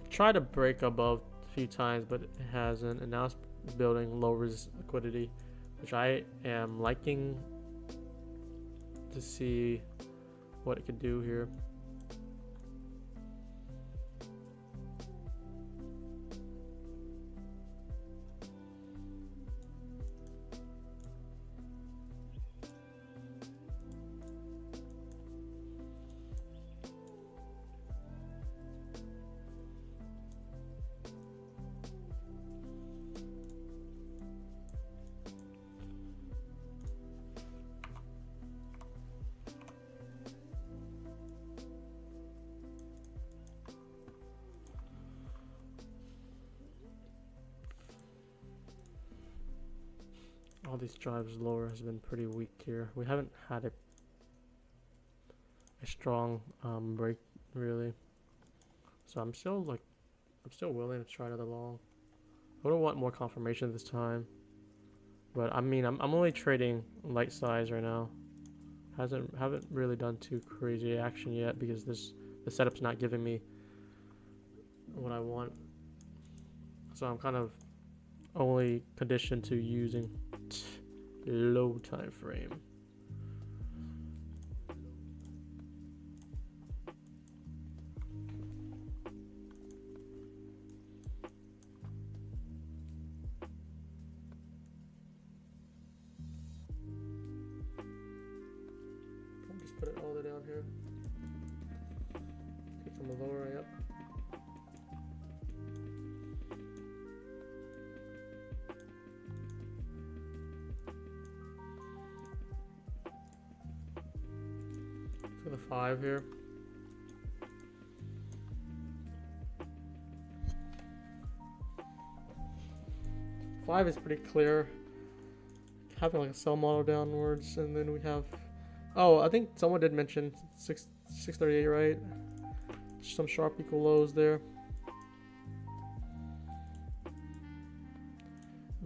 Tried to break above a few times, but it hasn't, and now it's building low liquidity, which I am liking to see what it could do here. All these drives lower has been pretty weak here. We haven't had a strong break really, so I'm still willing to try another long. I would want more confirmation this time, but I mean I'm only trading light size right now. Haven't really done too crazy action yet because the setup's not giving me what I want, so I'm kind of only conditioned to using low time frame. I'll just put it all the way down here. Get from the lower way up. For the 5 here. Five is pretty clear. Having like a sell model downwards, and then we have. Oh, I think someone did mention 638, right? Some sharp equal lows there. I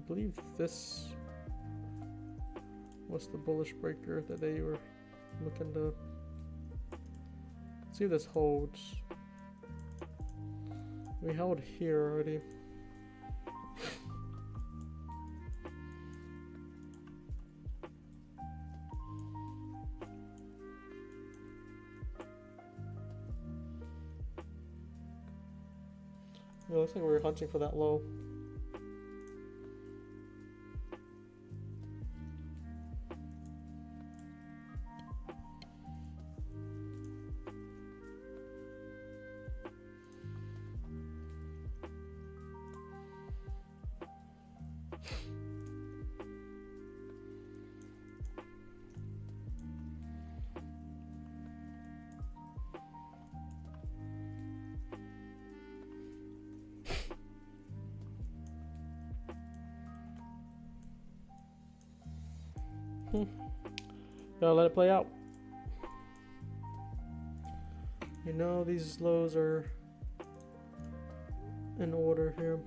believe this was the bullish breaker that they were looking to. See if this holds. We held here already. Yeah, looks like we were hunting for that low. Gotta let it play out. You know these lows are in order here.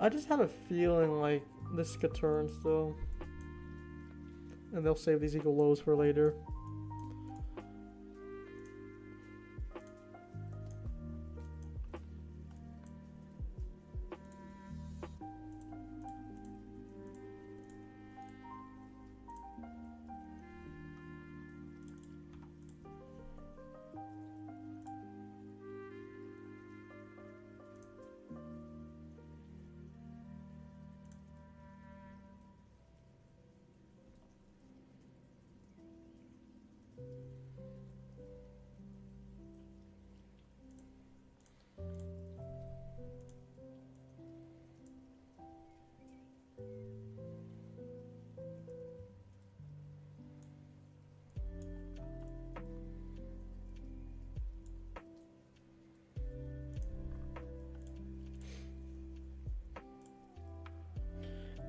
I just have a feeling like this could turn still. And they'll save these equal lows for later.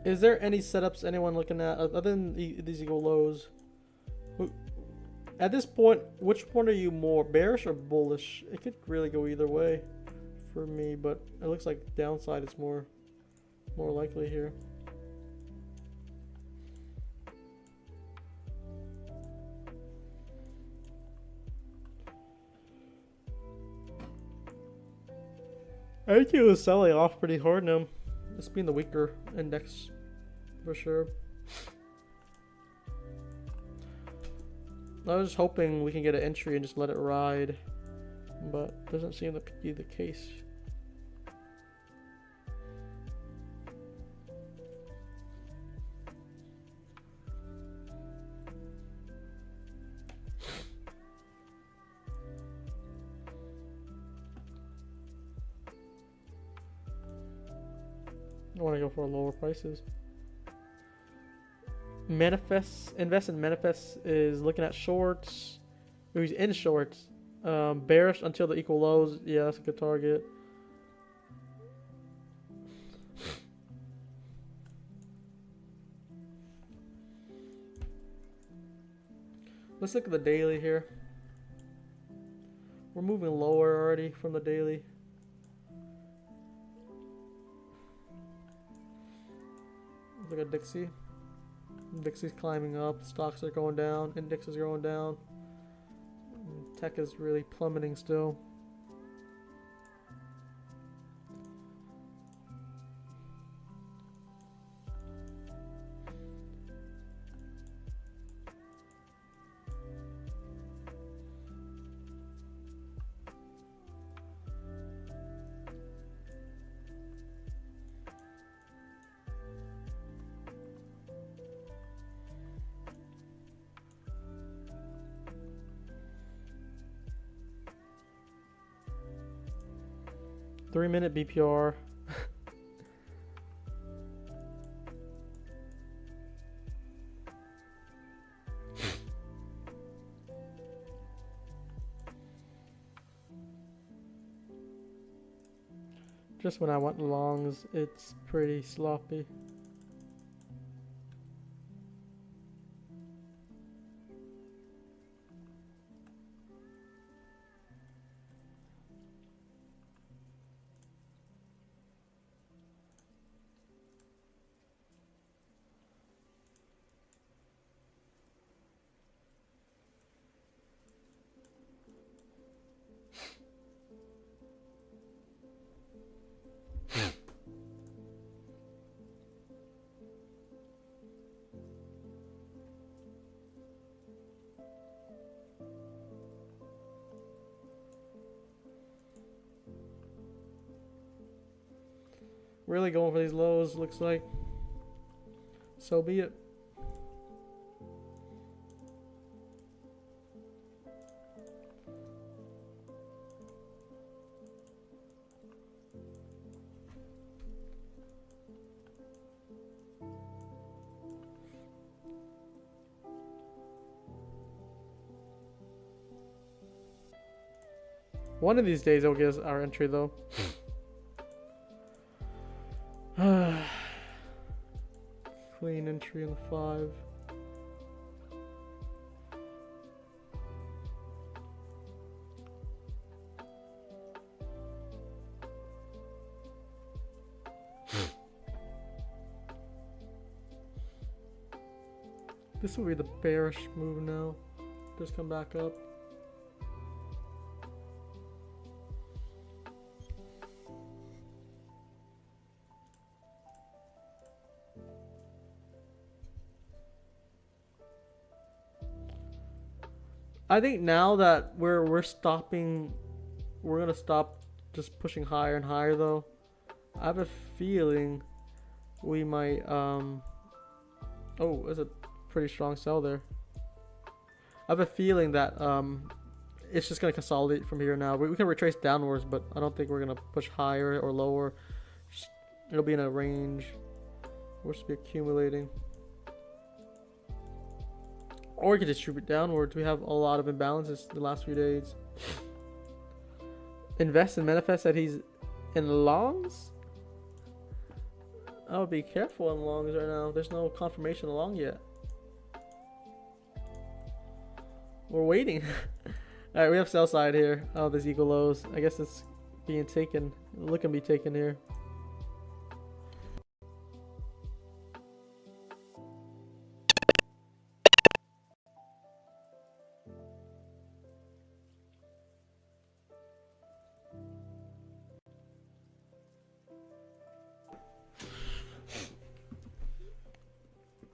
Is there any setups anyone looking at other than these equal lows? At this point, which one are you more, bearish or bullish? It could really go either way for me, but it looks like downside is more likely here. IQ is selling off pretty hard now. This being the weaker index for sure. I was hoping we can get an entry and just let it ride, but doesn't seem to be the case. I want to go for lower prices. Invest in Manifest is looking at shorts. He's in shorts. Bearish until the equal lows. Yeah, that's a good target. Let's look at the daily here. We're moving lower already from the daily. Look at Dixie. Dixie's climbing up. Stocks are going down. Index is going down. Tech is really plummeting still. Three-minute BPR. Just when I want longs, it's pretty sloppy. Really going for these lows, looks like. So be it. One of these days they'll get us our entry though. Clean entry in the 5. This will be the bearish move now. Just come back up. I think now that we're stopping, we're gonna stop just pushing higher and higher though. I have a feeling we might oh, there's a pretty strong sell there. I have a feeling that it's just gonna consolidate from here now. We can retrace downwards, but I don't think we're gonna push higher or lower. It'll be in a range. We'll just be accumulating. Or we could distribute downwards. We have a lot of imbalances the last few days. Invest and manifest that he's in longs. I would be careful in longs right now. There's no confirmation long yet. We're waiting. Alright, we have sell side here. Oh, there's equal lows. I guess it's being taken. Looking to be taken here.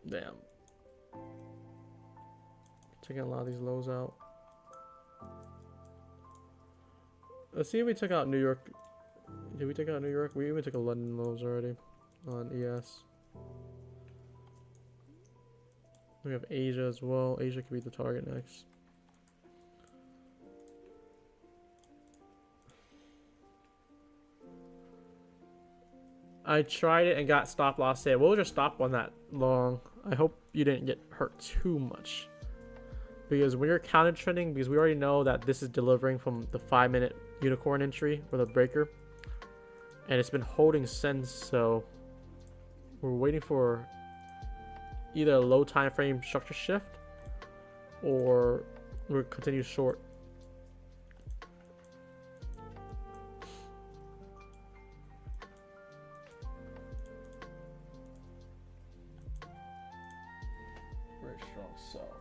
Damn. Taking a lot of these lows out. Let's see if we took out New York. Did we take out New York? We even took a London lows already on ES. We have Asia as well. Asia could be the target next. I tried it and got stop loss hit. What was your stop on that long? I hope you didn't get hurt too much. Because when you're counter trending, because we already know that this is delivering from the 5-minute unicorn entry with a breaker. And it's been holding since, so we're waiting for either a low time frame structure shift or we'll continue short. Very strong sell.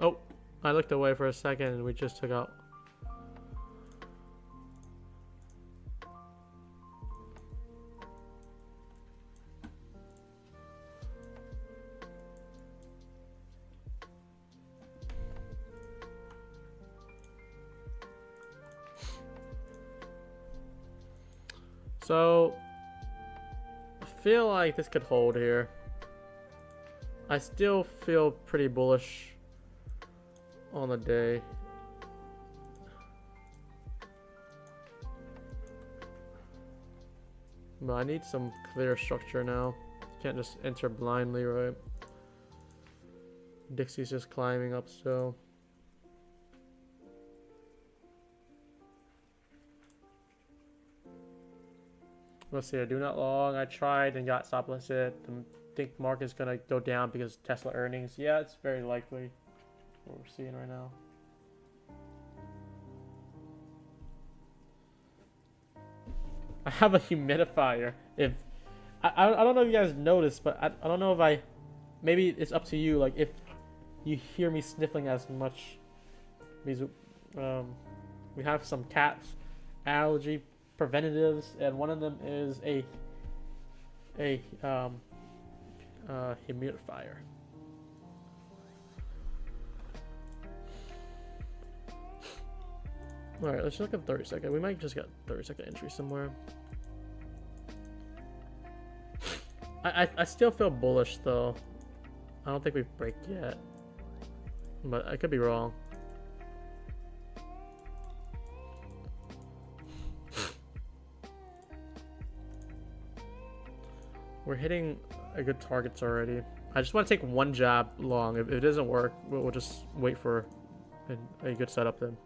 Oh, I looked away for a second and we just took out. So, I feel like this could hold here. I still feel pretty bullish on the day. But I need some clear structure now. Can't just enter blindly, right? Dixie's just climbing up still. Let's see, I do not long. I tried and got stop loss hit. I think market's gonna go down because Tesla earnings. Yeah, it's very likely. What we're seeing right now. I have a humidifier. If I don't know if you guys noticed, but I don't know if maybe it's up to you. Like if you hear me sniffling as much, because we have some cat allergy preventatives, and one of them is a humidifier. Alright, let's look at 30 second. We might just get 30-second entry somewhere. I still feel bullish though. I don't think we've break yet. But I could be wrong. We're hitting a good targets already. I just want to take one jab long. If it doesn't work, we'll just wait for a good setup then.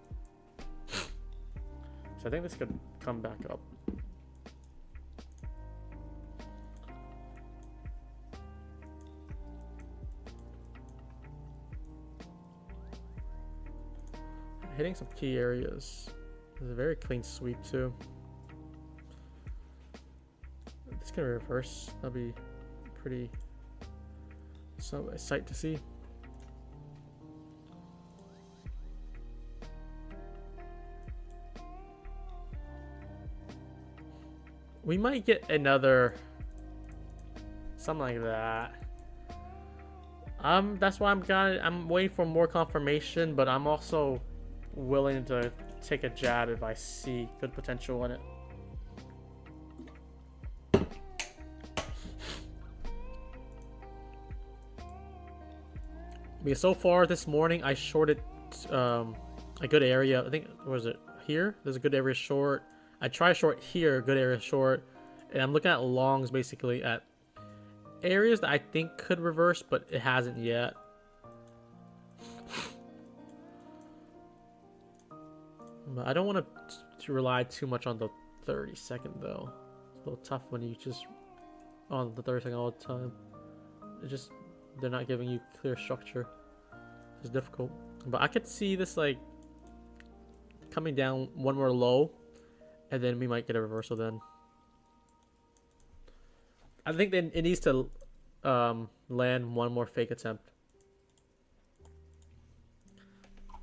So I think this could come back up. hitting some key areas. It's a very clean sweep too. This can reverse. That'll be pretty a sight to see. We might get another something like that. That's why I'm waiting for more confirmation, but I'm also willing to take a jab if I see good potential in it. Because so far this morning I shorted a good area. I think, was it here? There's a good area short. I try short here, good area short, and I'm looking at longs basically at areas that I think could reverse, but it hasn't yet. But I don't want to rely too much on the 30-second though. It's a little tough when you just on the 30-second all the time. It just, they're not giving you clear structure. It's difficult. But I could see this like coming down one more low, and then we might get a reversal then. I think then it needs to land one more fake attempt.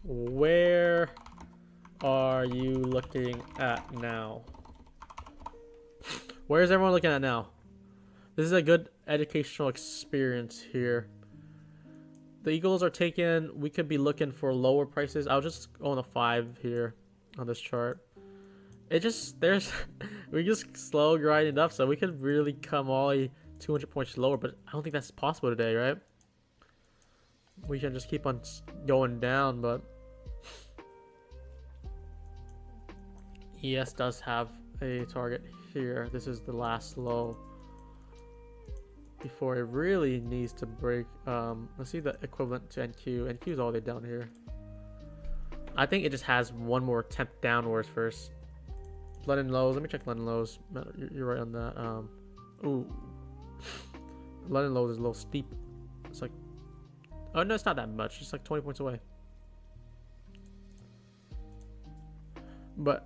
Where are you looking at now? Where is everyone looking at now? This is a good educational experience here. The Eagles are taken. We could be looking for lower prices. I'll just go on a 5 here on this chart. It just, we just slow grinding up, so we could really come all 200 points lower, but I don't think that's possible today, right? We can just keep on going down, but ES does have a target here. This is the last low before it really needs to break. Let's see the equivalent to NQ. NQ is all the way down here. I think it just has one more attempt downwards first. London lows. Let me check London lows. You're right on that. Ooh, London lows is a little steep. It's like, oh no, it's not that much. It's like 20 points away. But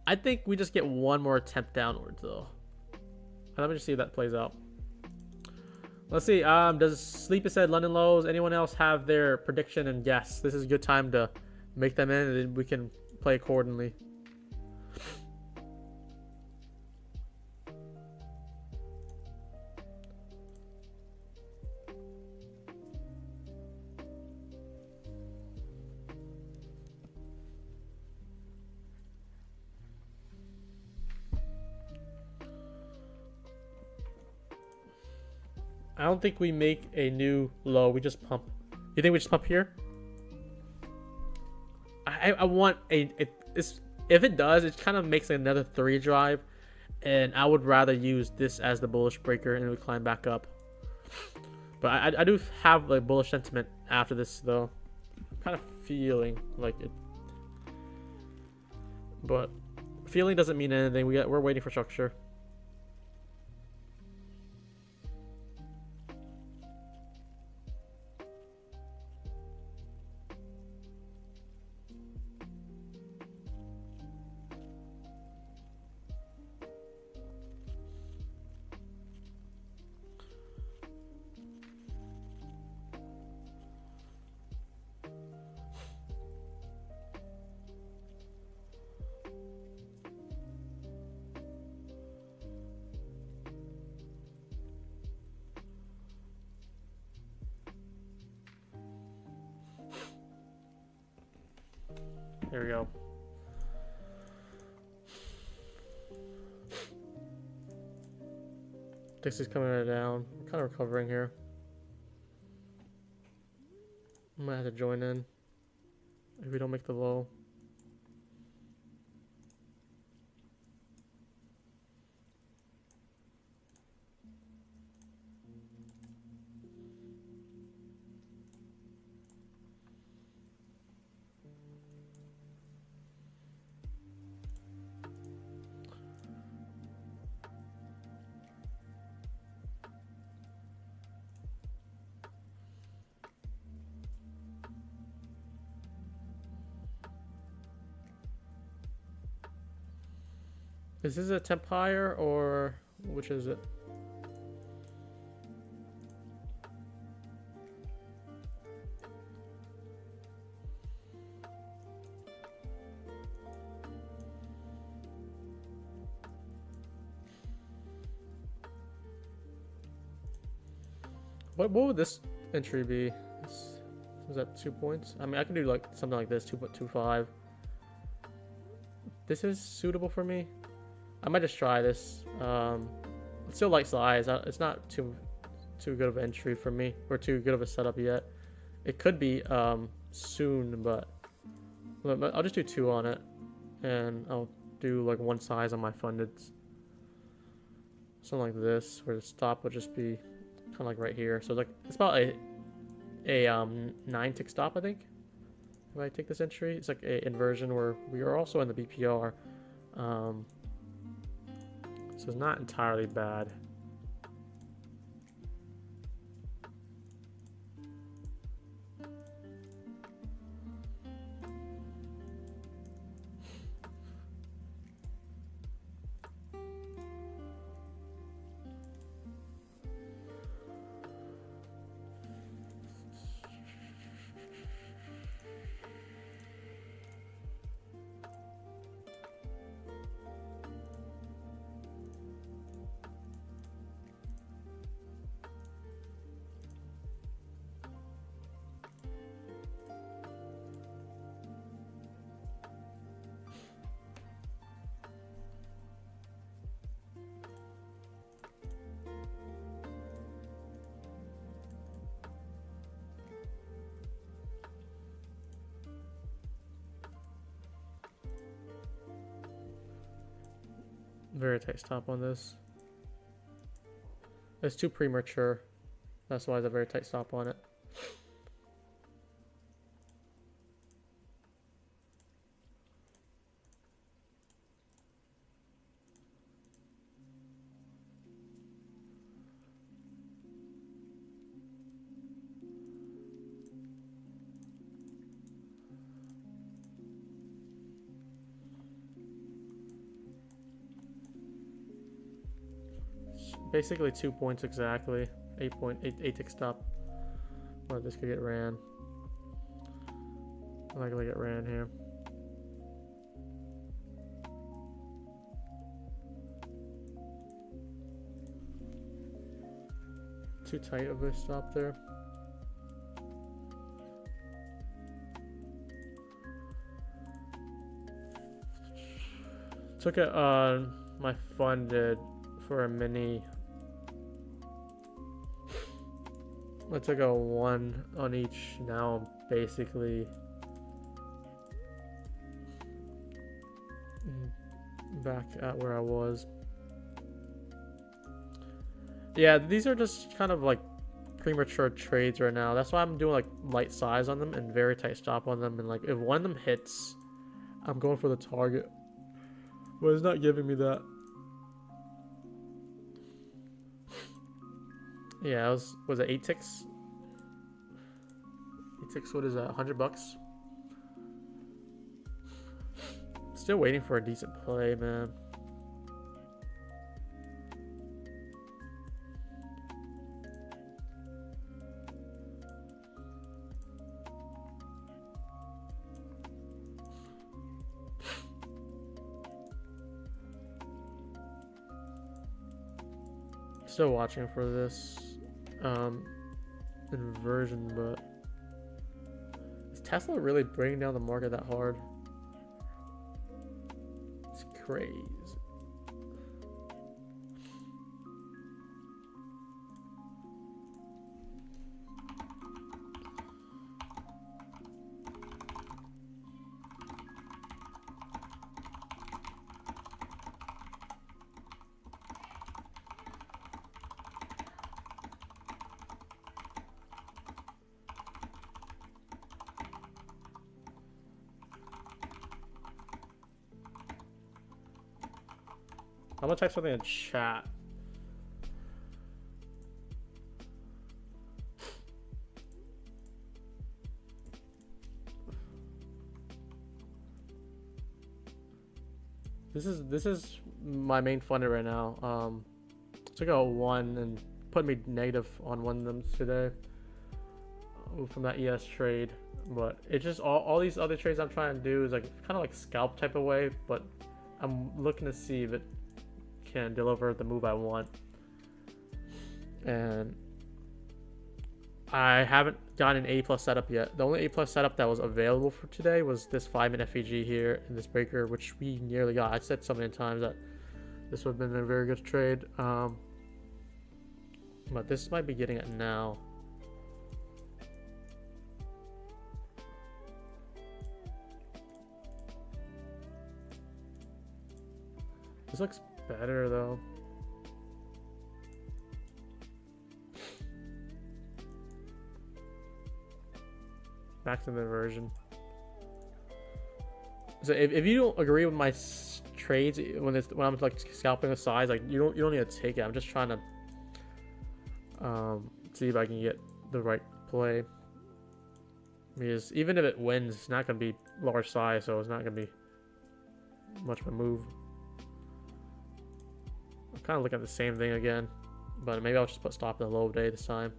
I think we just get one more attempt downwards though. Let me just see if that plays out. Let's see. Does Sleepy said London lows? Anyone else have their prediction and guess? This is a good time to make them in, and then we can play accordingly. I don't think we make a new low. We just pump. You think we just pump here? I want if it does, it kind of makes another 3 drive, and I would rather use this as the bullish breaker and we climb back up. But I do have like bullish sentiment after this though. I'm kind of feeling like it, but feeling doesn't mean anything. We're waiting for structure. There we go. Dixie's coming down. We're kind of recovering here. I might have to join in if we don't make the low. Is this a temp higher or which is it? What would this entry be? Is that 2 points? I mean, I can do like something like this, 2.25. This is suitable for me. I might just try this. It's still light size. It's not too good of an entry for me, or too good of a setup yet. It could be soon, but I'll just do 2 on it, and I'll do like 1 size on my fundeds. Something like this, where the stop would just be kind of like right here. So like it's about a 9 tick stop, I think. If I take this entry, it's like a inversion where we are also in the BPR. So it's not entirely bad. Very tight stop on this. It's too premature. That's why it's a very tight stop on it. Basically 2 points exactly. 8 tick stop. Or this could get ran. I'm not gonna get ran here. Too tight of a stop there. Took it on my funded for a mini. I took a 1 on each. Now I'm basically back at where I was. Yeah, these are just kind of like premature trades right now. That's why I'm doing like light size on them and very tight stop on them. And like if one of them hits, I'm going for the target. But it's not giving me that. Yeah, was it 8 ticks? 8 ticks, what is that? $100? Still waiting for a decent play, man. Still watching for this inversion, but is Tesla really bringing down the market that hard? It's crazy. I'm gonna type something in chat. This is my main funded right now. Took out one and put me negative on one of them today from that ES trade. But it's just all these other trades I'm trying to do is like kind of like scalp type of way, but I'm looking to see if it can deliver the move I want. And I haven't gotten an A plus setup yet. The only A plus setup that was available for today was this 5-minute FEG here in this breaker, which we nearly got. I said so many times that this would have been a very good trade. But this might be getting it now. This looks better though. Back to the inversion. So if you don't agree with my trades when I'm like scalping the size, like you don't need to take it. I'm just trying to see if I can get the right play. Because even if it wins, it's not gonna be large size, so it's not gonna be much of a move. I'm kind of looking at the same thing again, but maybe I'll just put stop in the low day this time.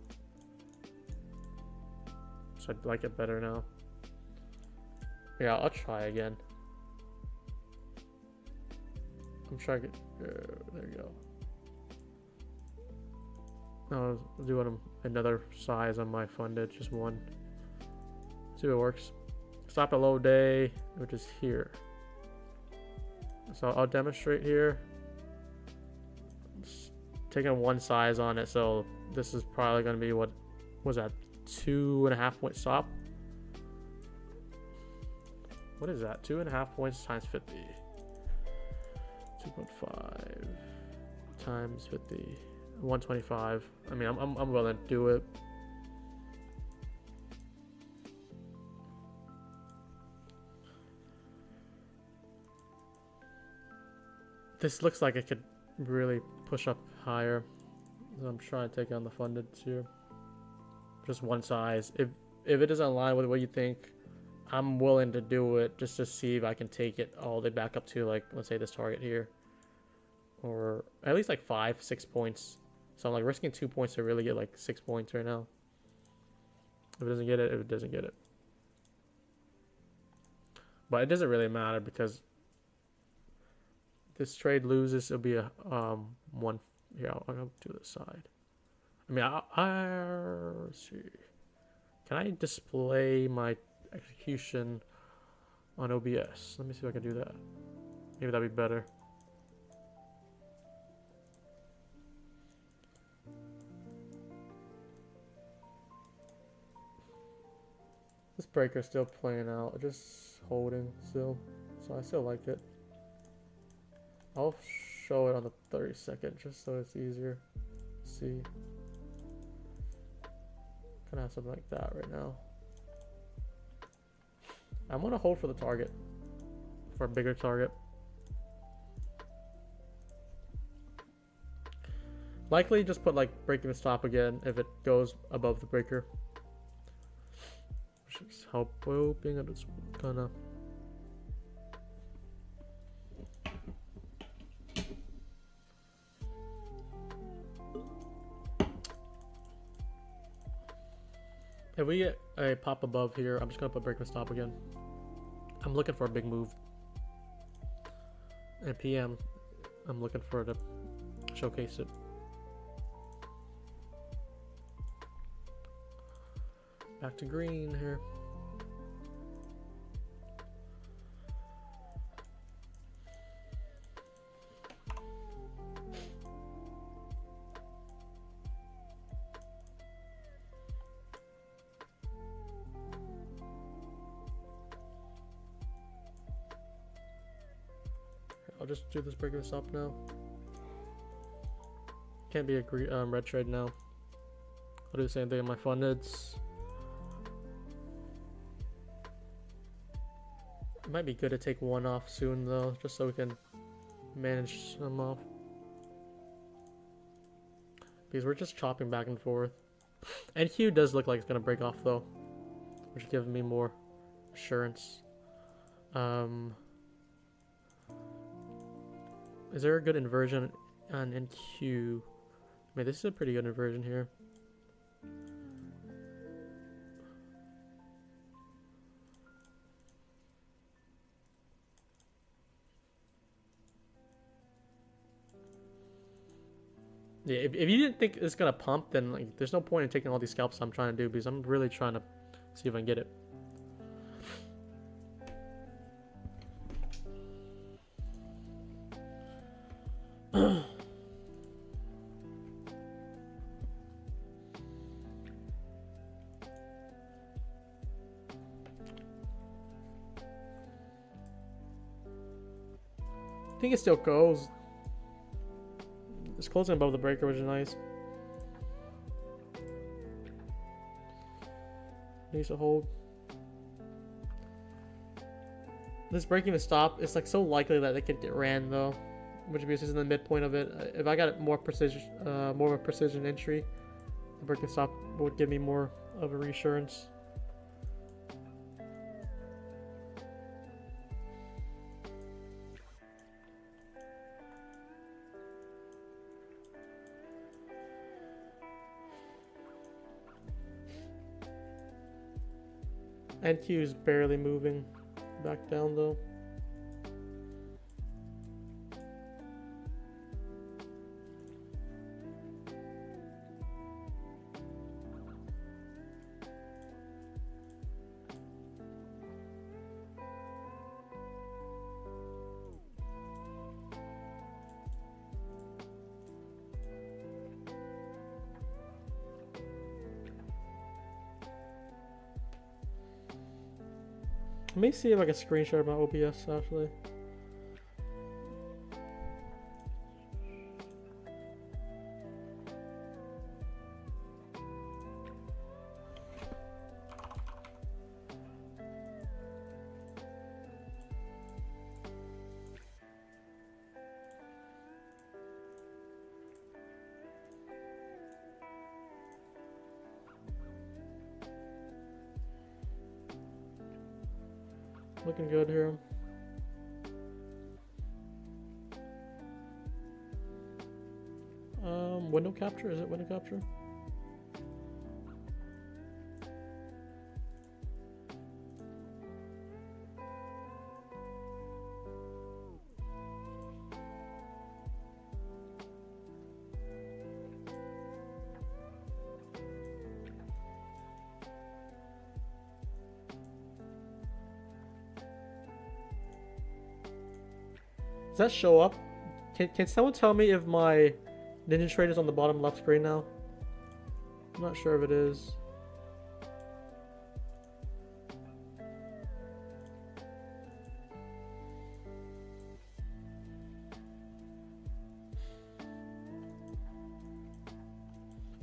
So I like it better now. Yeah, I'll try again. I'm trying to get there you go. I'll do another size on my funded, just one. See if it works. Stop at low day, which is here. So I'll demonstrate here. Just taking one size on it, so this is probably going to be what was that 2.5 point stop. What is that? 2.5 points times 50. 2.5 times 50. 125. I mean, I'm willing to do it. This looks like it could really push up higher. So I'm trying to take on the funded here. Just one size. If it doesn't align with what you think, I'm willing to do it just to see if I can take it all the way back up to, like, let's say this target here, or at least like 5-6 points. So I'm like risking 2 points to really get like 6 points right now. If it doesn't get it, it doesn't get it. But it doesn't really matter because this trade loses, it'll be a one. Yeah, I'll go to the side. I mean, let's see. Can I display my execution on OBS? Let me see if I can do that. Maybe that'd be better. This breaker's still playing out, just holding still, so I still like it. I'll show it on the 30-second just so it's easier to see. Gonna have something like that right now. I'm gonna hold for the target, for a bigger target. Likely just put like breaking the stop again if it goes above the breaker. Just hoping that it's gonna. If we get a pop above here, I'm just gonna put break and stop again. I'm looking for a big move. And PM, I'm looking for it to showcase it. Back to green here. I'll just do this breaking this up now. Can't be a green, red trade now. I'll do the same thing in my fundeds. It might be good to take one off soon though, just so we can manage them off. Because we're just chopping back and forth. And Q does look like it's gonna break off though, which gives me more assurance. Is there a good inversion on NQ? I mean, this is a pretty good inversion here. Yeah, if you didn't think it's gonna pump, then like there's no point in taking all these scalps I'm trying to do, because I'm really trying to see if I can get it. I think it still goes. It's closing above the breaker, which is nice. Needs to hold. This break even stop, it's like so likely that it could get ran though, which means it's in the midpoint of it. If I got more precision, more of a precision entry, the break and stop would give me more of a reassurance. NQ is barely moving back down though. Let me see if I can screenshot my OBS actually. Looking good here. Window capture? Is it window capture? Does that show up? Can someone tell me if my Ninja Trade is on the bottom left screen now? I'm not sure if it is.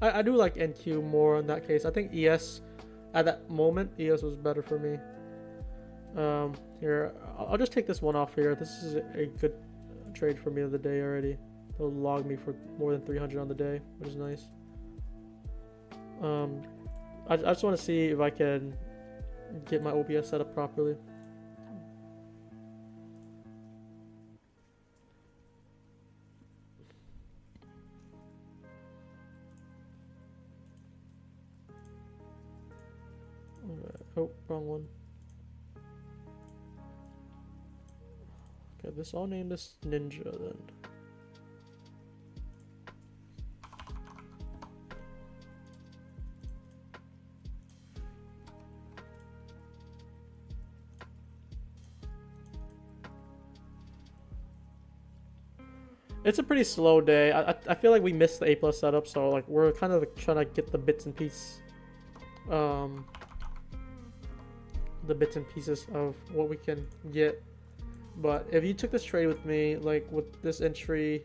I do like NQ more in that case. I think ES, at that moment, ES was better for me. Here, I'll just take this one off here. This is a good trade for me of the day already. They'll log me for more than 300 on the day, which is nice. I just want to see if I can get my OBS set up properly. Oh, wrong one. Okay, I'll name this Ninja then. It's a pretty slow day. I feel like we missed the A+ setup, so like we're kind of like trying to get the bits and pieces of what we can get. But if you took this trade with me, like with this entry,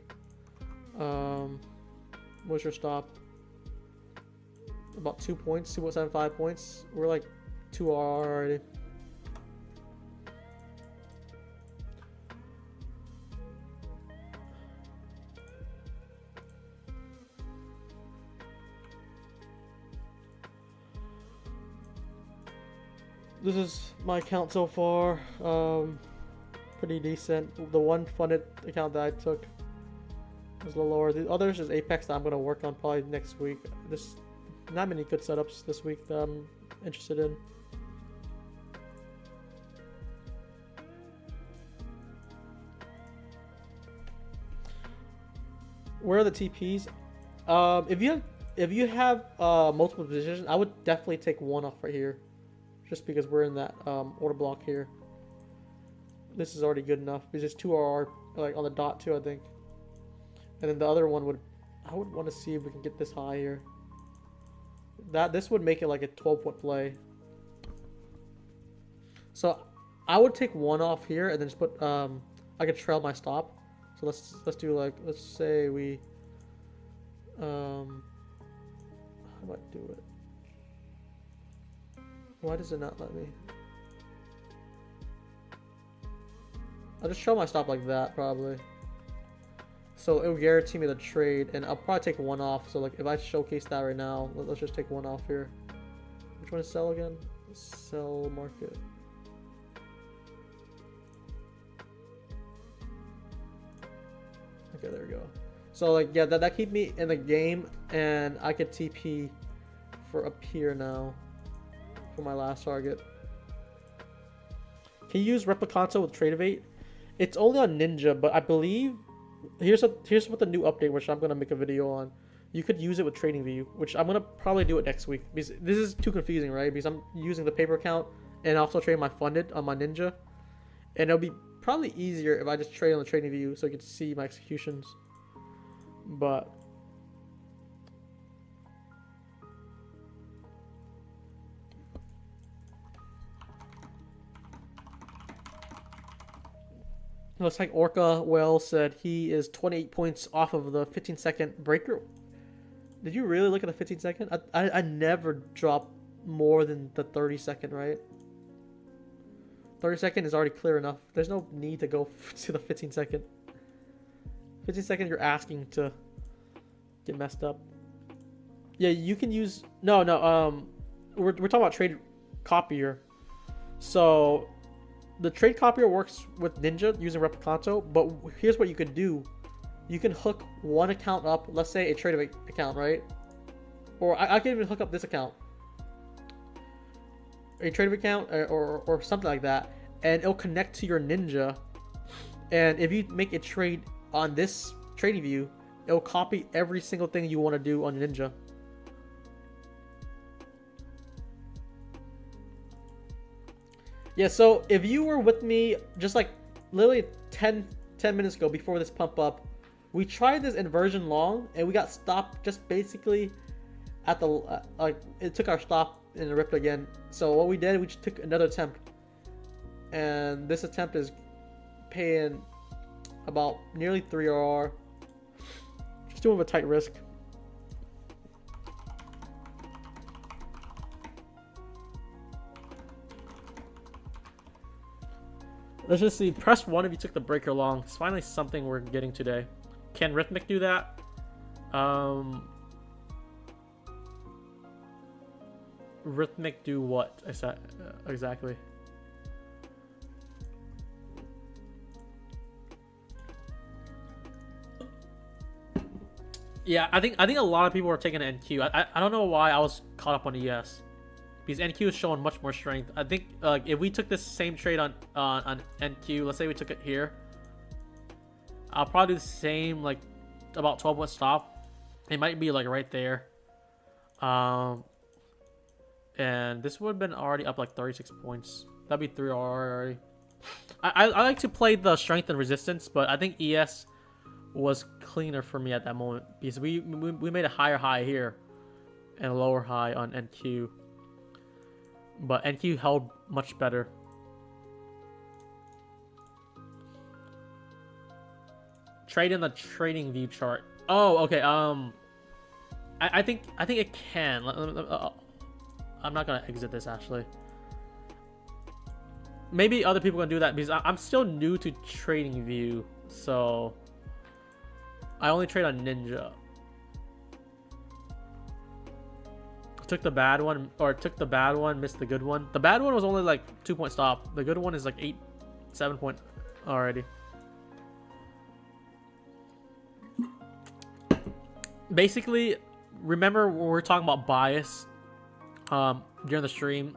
what's your stop? About 2 points, 2.75 points. We're like 2R already. This is my account so far. Pretty decent. The one funded account that I took is a little lower. The others is Apex that I'm gonna work on probably next week. There's not many good setups this week that I'm interested in. Where are the TPs? If you have multiple positions, I would definitely take one off right here, just because we're in that order block here. This is already good enough because it's 2 RR like on the dot too, I think. And then the other one I would want to see if we can get this high here. This would make it like a 12-point play. So I would take one off here and then just put I could trail my stop. So let's do like, let's say we how do I do it? Why does it not let me? I'll just trail my stop like that probably. So it will guarantee me the trade, and I'll probably take one off. So like if I showcase that right now, let's just take one off here. Which one is sell again? Sell market. Okay, there we go. So like yeah, that keep me in the game, and I could TP for up here now for my last target. Can you use Replicanto with Trade of 8? It's only on Ninja, but I believe here's what the new update, which I'm gonna make a video on. You could use it with Trading View, which I'm gonna probably do it next week because this is too confusing, right? Because I'm using the paper account and also trading my funded on my Ninja, and it'll be probably easier if I just trade on the Trading View so you can see my executions. But looks like Orca Well said he is 28 points off of the 15-second breaker. Did you really look at the 15-second? I never drop more than the 30-second, right? 30-second is already clear enough. There's no need to go to the 15-second. 15-second, you're asking to get messed up. Yeah, you can use... No. We're talking about trade copier. So the trade copier works with Ninja using Replicanto, but here's what you could do. You can hook one account up, let's say a trade account, right? Or I can even hook up this account. A trade account or something like that, and it'll connect to your Ninja. And if you make a trade on this Trading View, it'll copy every single thing you want to do on your Ninja. Yeah, so if you were with me just like literally 10 minutes ago before this pump up, we tried this inversion long and we got stopped just basically at the like it took our stop and it ripped again. So what we did, we just took another attempt, and this attempt is paying about nearly 3 RR. Just doing a tight risk. Let's just see. Press 1 if you took the breaker long. It's finally something we're getting today. Can Rhythmic do that? Rhythmic do what exactly? Yeah, I think a lot of people are taking an NQ. I don't know why I was caught up on ES, because NQ is showing much more strength. I think if we took this same trade on NQ, let's say we took it here, I'll probably do the same, like about 12-point stop. It might be like right there. And this would have been already up like 36 points. That'd be 3 RR already. I like to play the strength and resistance, but I think ES was cleaner for me at that moment because we made a higher high here and a lower high on NQ. But NQ held much better. Trade in the Trading View chart. Oh, okay. I think it can. I'm not gonna exit this actually. Maybe other people can do that because I'm still new to Trading View, so I only trade on Ninja. Took the bad one, missed the good one. The bad one was only like 2-point stop. The good one is like 7 point already. basically, remember when we were talking about bias during the stream,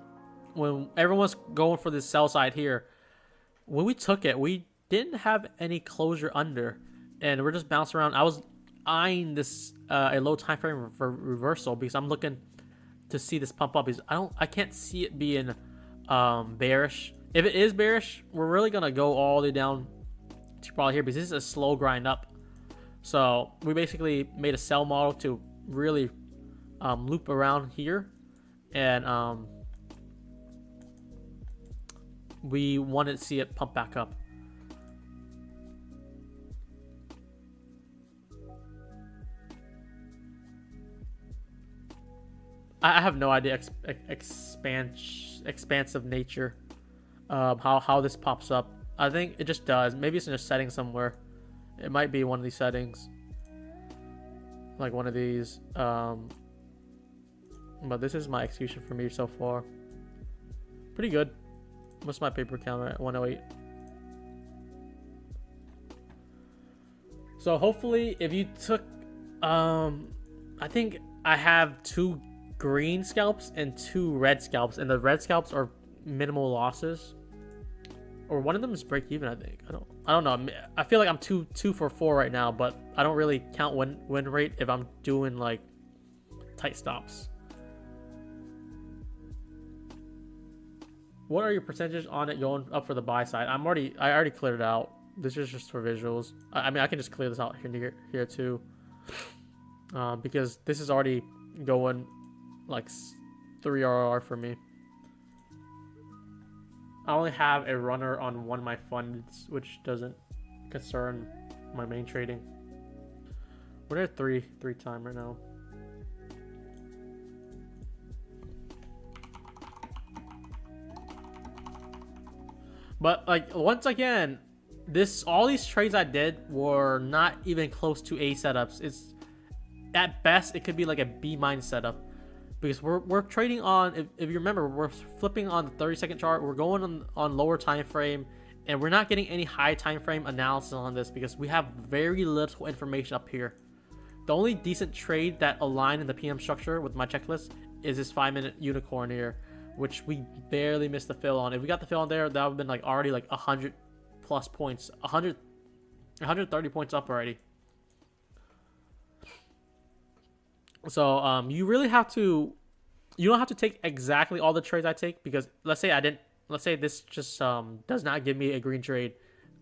when everyone's going for this sell side here, when we took it, we didn't have any closure under, and we're just bouncing around. I was eyeing this a low time frame for reversal because I'm looking to see this pump up. Because I can't see it being bearish. If it is bearish, we're really gonna go all the way down to probably here because this is a slow grind up. So we basically made a sell model to really loop around here, and we wanted to see it pump back up. I have no idea expansive nature, how this pops up. I think it just does. Maybe it's in a setting somewhere. It might be one of these settings, like one of these. But this is my execution for me so far. Pretty good. What's my paper count at 108? So hopefully, if you took, I think I have 2 green scalps and 2 red scalps, and the red scalps are minimal losses, or one of them is break even. I think I don't know. I feel like I'm 2 for 4 right now, but I don't really count win rate if I'm doing like tight stops. What are your percentages on it going up for the buy side? I already cleared it out. This is just for visuals. I mean, I can just clear this out here too, because this is already going like 3 RR for me. I only have a runner on one of my funds, which doesn't concern my main trading. We're at 3 time right now. But like once again, all these trades I did were not even close to A setups. It's at best it could be like a B- setup, because we're trading on, if you remember, we're flipping on the 30-second chart. We're going on lower time frame, and we're not getting any high time frame analysis on this because we have very little information up here. The only decent trade that aligned in the PM structure with my checklist is this 5-minute unicorn here, which we barely missed the fill on. If we got the fill on there, that would have been like already like 100 plus points, 130 points up already. So you really have to, you don't have to take exactly all the trades I take, because let's say this just does not give me a green trade,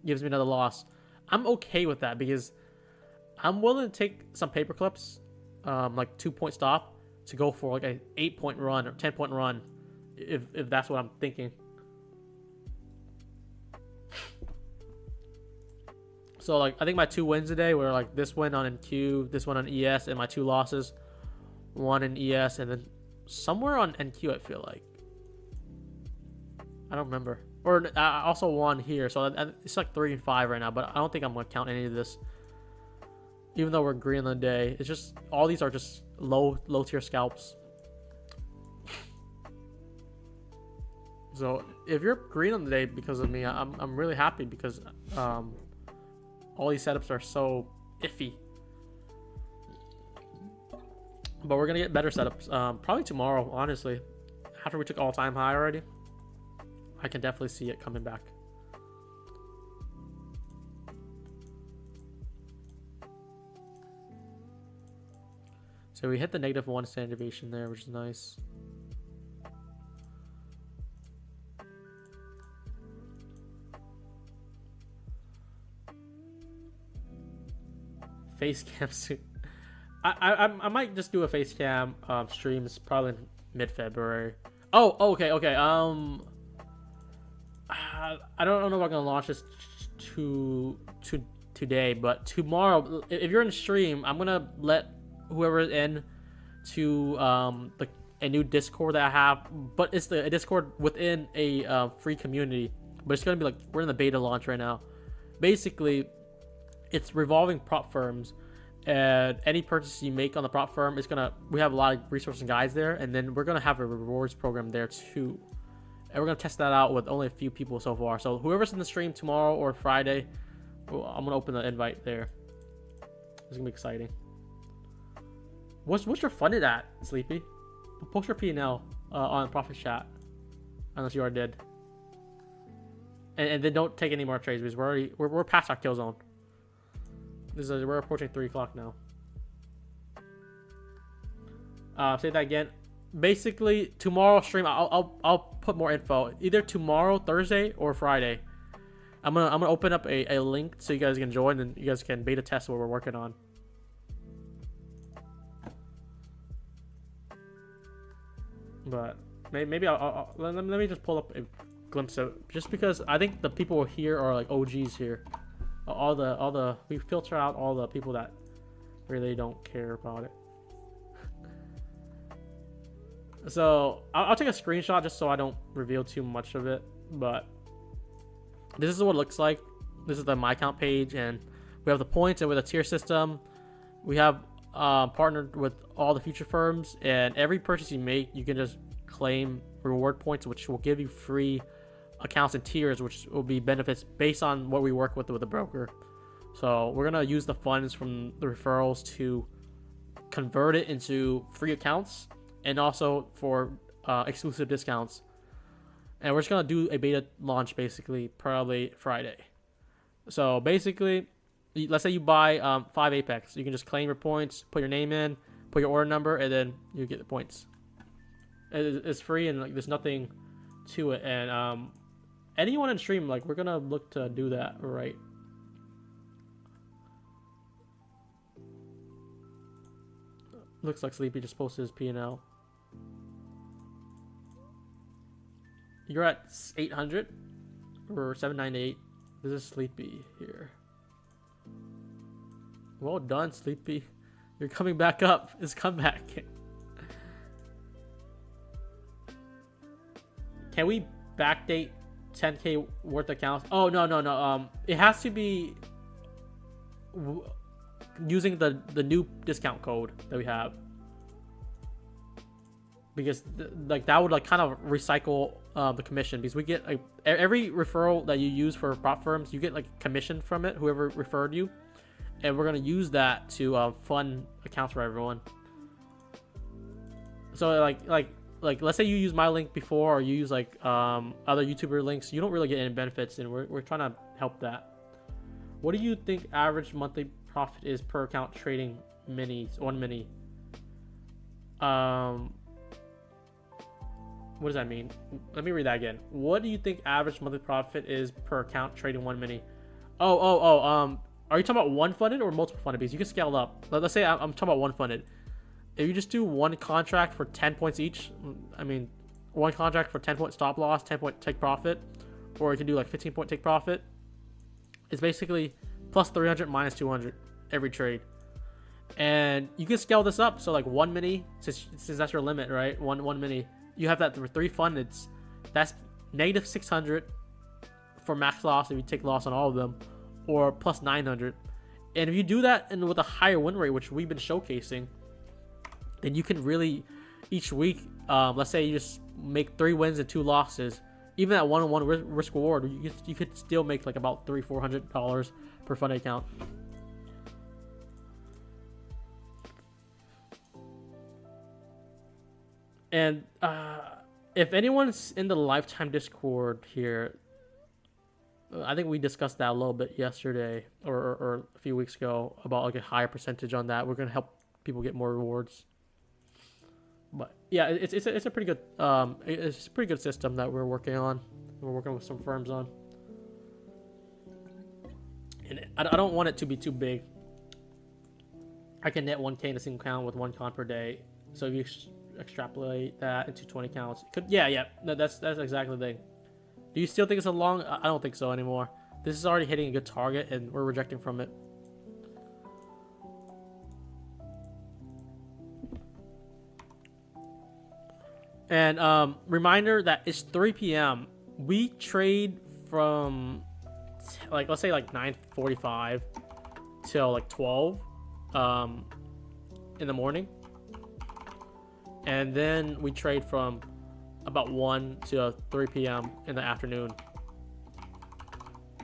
gives me another loss. I'm okay with that because I'm willing to take some paper clips, like 2-point stop, to go for like an 8-point run or 10-point run, if that's what I'm thinking. So like I think my 2 wins today were like this win on NQ, this one on ES, and my 2 losses, one in ES, and then somewhere on NQ. I feel like I don't remember, or I also won here, so it's like 3 and 5 right now. But I don't think I'm gonna count any of this, even though we're green on the day. It's just all these are just low tier scalps. So if you're green on the day because of me, I'm really happy, because all these setups are so iffy. But we're gonna get better setups probably tomorrow, honestly. After we took all-time high already, I can definitely see it coming back. So we hit the -1 standard deviation there, which is nice. Face cam soon. I might just do a face cam streams probably in mid-February. Oh, okay. I don't know if I'm gonna launch this today, but tomorrow, if you're in stream, I'm gonna let whoever's in to a new Discord that I have, but it's a Discord within a free community. But it's gonna be like, we're in the beta launch right now. Basically, it's revolving prop firms, and any purchase you make on the prop firm is we have a lot of resources and guides there, and then we're gonna have a rewards program there too, and we're gonna test that out with only a few people so far. So whoever's in the stream tomorrow or Friday, I'm gonna open the invite there. It's gonna be exciting. What's your funded at, Sleepy? Post your P&L on profit chat, unless you already did. And then don't take any more trades because we're past our kill zone. We're approaching 3 o'clock now. Say that again. Basically, tomorrow stream I'll put more info. Either tomorrow, Thursday, or Friday. I'm gonna open up a link so you guys can join and you guys can beta test what we're working on. But maybe let me just pull up a glimpse of, just because I think the people here are like OGs here. We filter out all the people that really don't care about it. So I'll take a screenshot just so I don't reveal too much of it. But this is what it looks like. This is the my account page, and we have the points, and with a tier system, we have partnered with all the future firms, and every purchase you make, you can just claim reward points, which will give you free accounts and tiers, which will be benefits based on what we work with the broker. So we're gonna use the funds from the referrals to convert it into free accounts and also for exclusive discounts. And we're just gonna do a beta launch basically probably Friday. So basically, let's say you buy 5 Apex, you can just claim your points, put your name in, put your order number, and then you get the points. It's free, and like there's nothing to it. And anyone in stream, like we're gonna look to do that, right? Looks like Sleepy just posted his P&L. You're at 800 or 798. This is Sleepy here. Well done, Sleepy. You're coming back up. It's comeback. Can we backdate 10K worth accounts? Oh, no. It has to be using the new discount code that we have. Because like that would like kind of recycle the commission, because we get like every referral that you use for prop firms, you get like commission from it, whoever referred you, and we're gonna use that to fund accounts for everyone. So like let's say you use my link before, or you use like other YouTuber links, you don't really get any benefits, and we're trying to help that. What do you think average monthly profit is per account trading one mini? What does that mean? Let me read that again. What do you think average monthly profit is per account trading one mini? Are you talking about one funded or multiple funded? Because you can scale up. Let's say I'm talking about one funded. If you just do one contract for 10 points each, I mean, one contract for 10 point stop loss, 10 point take profit, or you can do like 15 point take profit. It's basically plus 300 minus 200 every trade. And you can scale this up. So like one mini, since that's your limit, right? One mini. You have that for 3 fundeds. That's negative 600 for max loss if you take loss on all of them, or plus 900. And if you do that and with a higher win rate, which we've been showcasing, then you can really each week, let's say you just make 3 wins and 2 losses, even at 1-on-1 risk reward, you could still make like about $300-400 per funded account. And if anyone's in the lifetime Discord here, I think we discussed that a little bit yesterday or a few weeks ago about like a higher percentage on that. We're gonna help people get more rewards. But yeah, it's a pretty good it's a pretty good system that we're working on. We're working with some firms on, and I don't want it to be too big. I can net 1K in a single account with 1 con per day. So if you extrapolate that into 20 counts, no, that's exactly the thing. Do you still think it's a long? I don't think so anymore. This is already hitting a good target, and we're rejecting from it. And reminder that it's 3 p.m. We trade from like, let's say like 9:45 till like 12 in the morning. And then we trade from about 1 to 3 p.m. in the afternoon.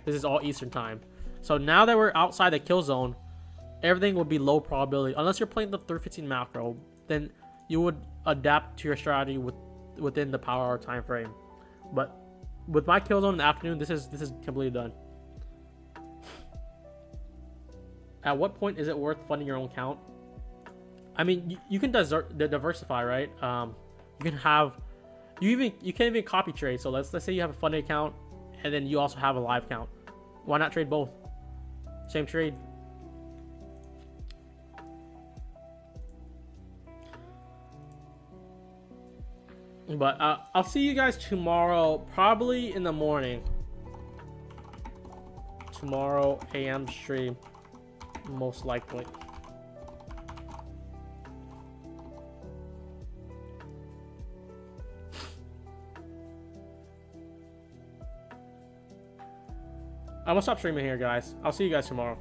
This is all Eastern time. So now that we're outside the kill zone, everything would be low probability. Unless you're playing the 315 macro, then you would adapt to your strategy within the power hour time frame. But with my kill zone in the afternoon, this is completely done. At what point is it worth funding your own account? I mean, you can diversify, right? You can even copy trade. So let's say you have a funding account and then you also have a live account. Why not trade both? Same trade. But I'll see you guys tomorrow, probably in the morning. Tomorrow AM stream, most likely. I'm gonna stop streaming here, guys. I'll see you guys tomorrow.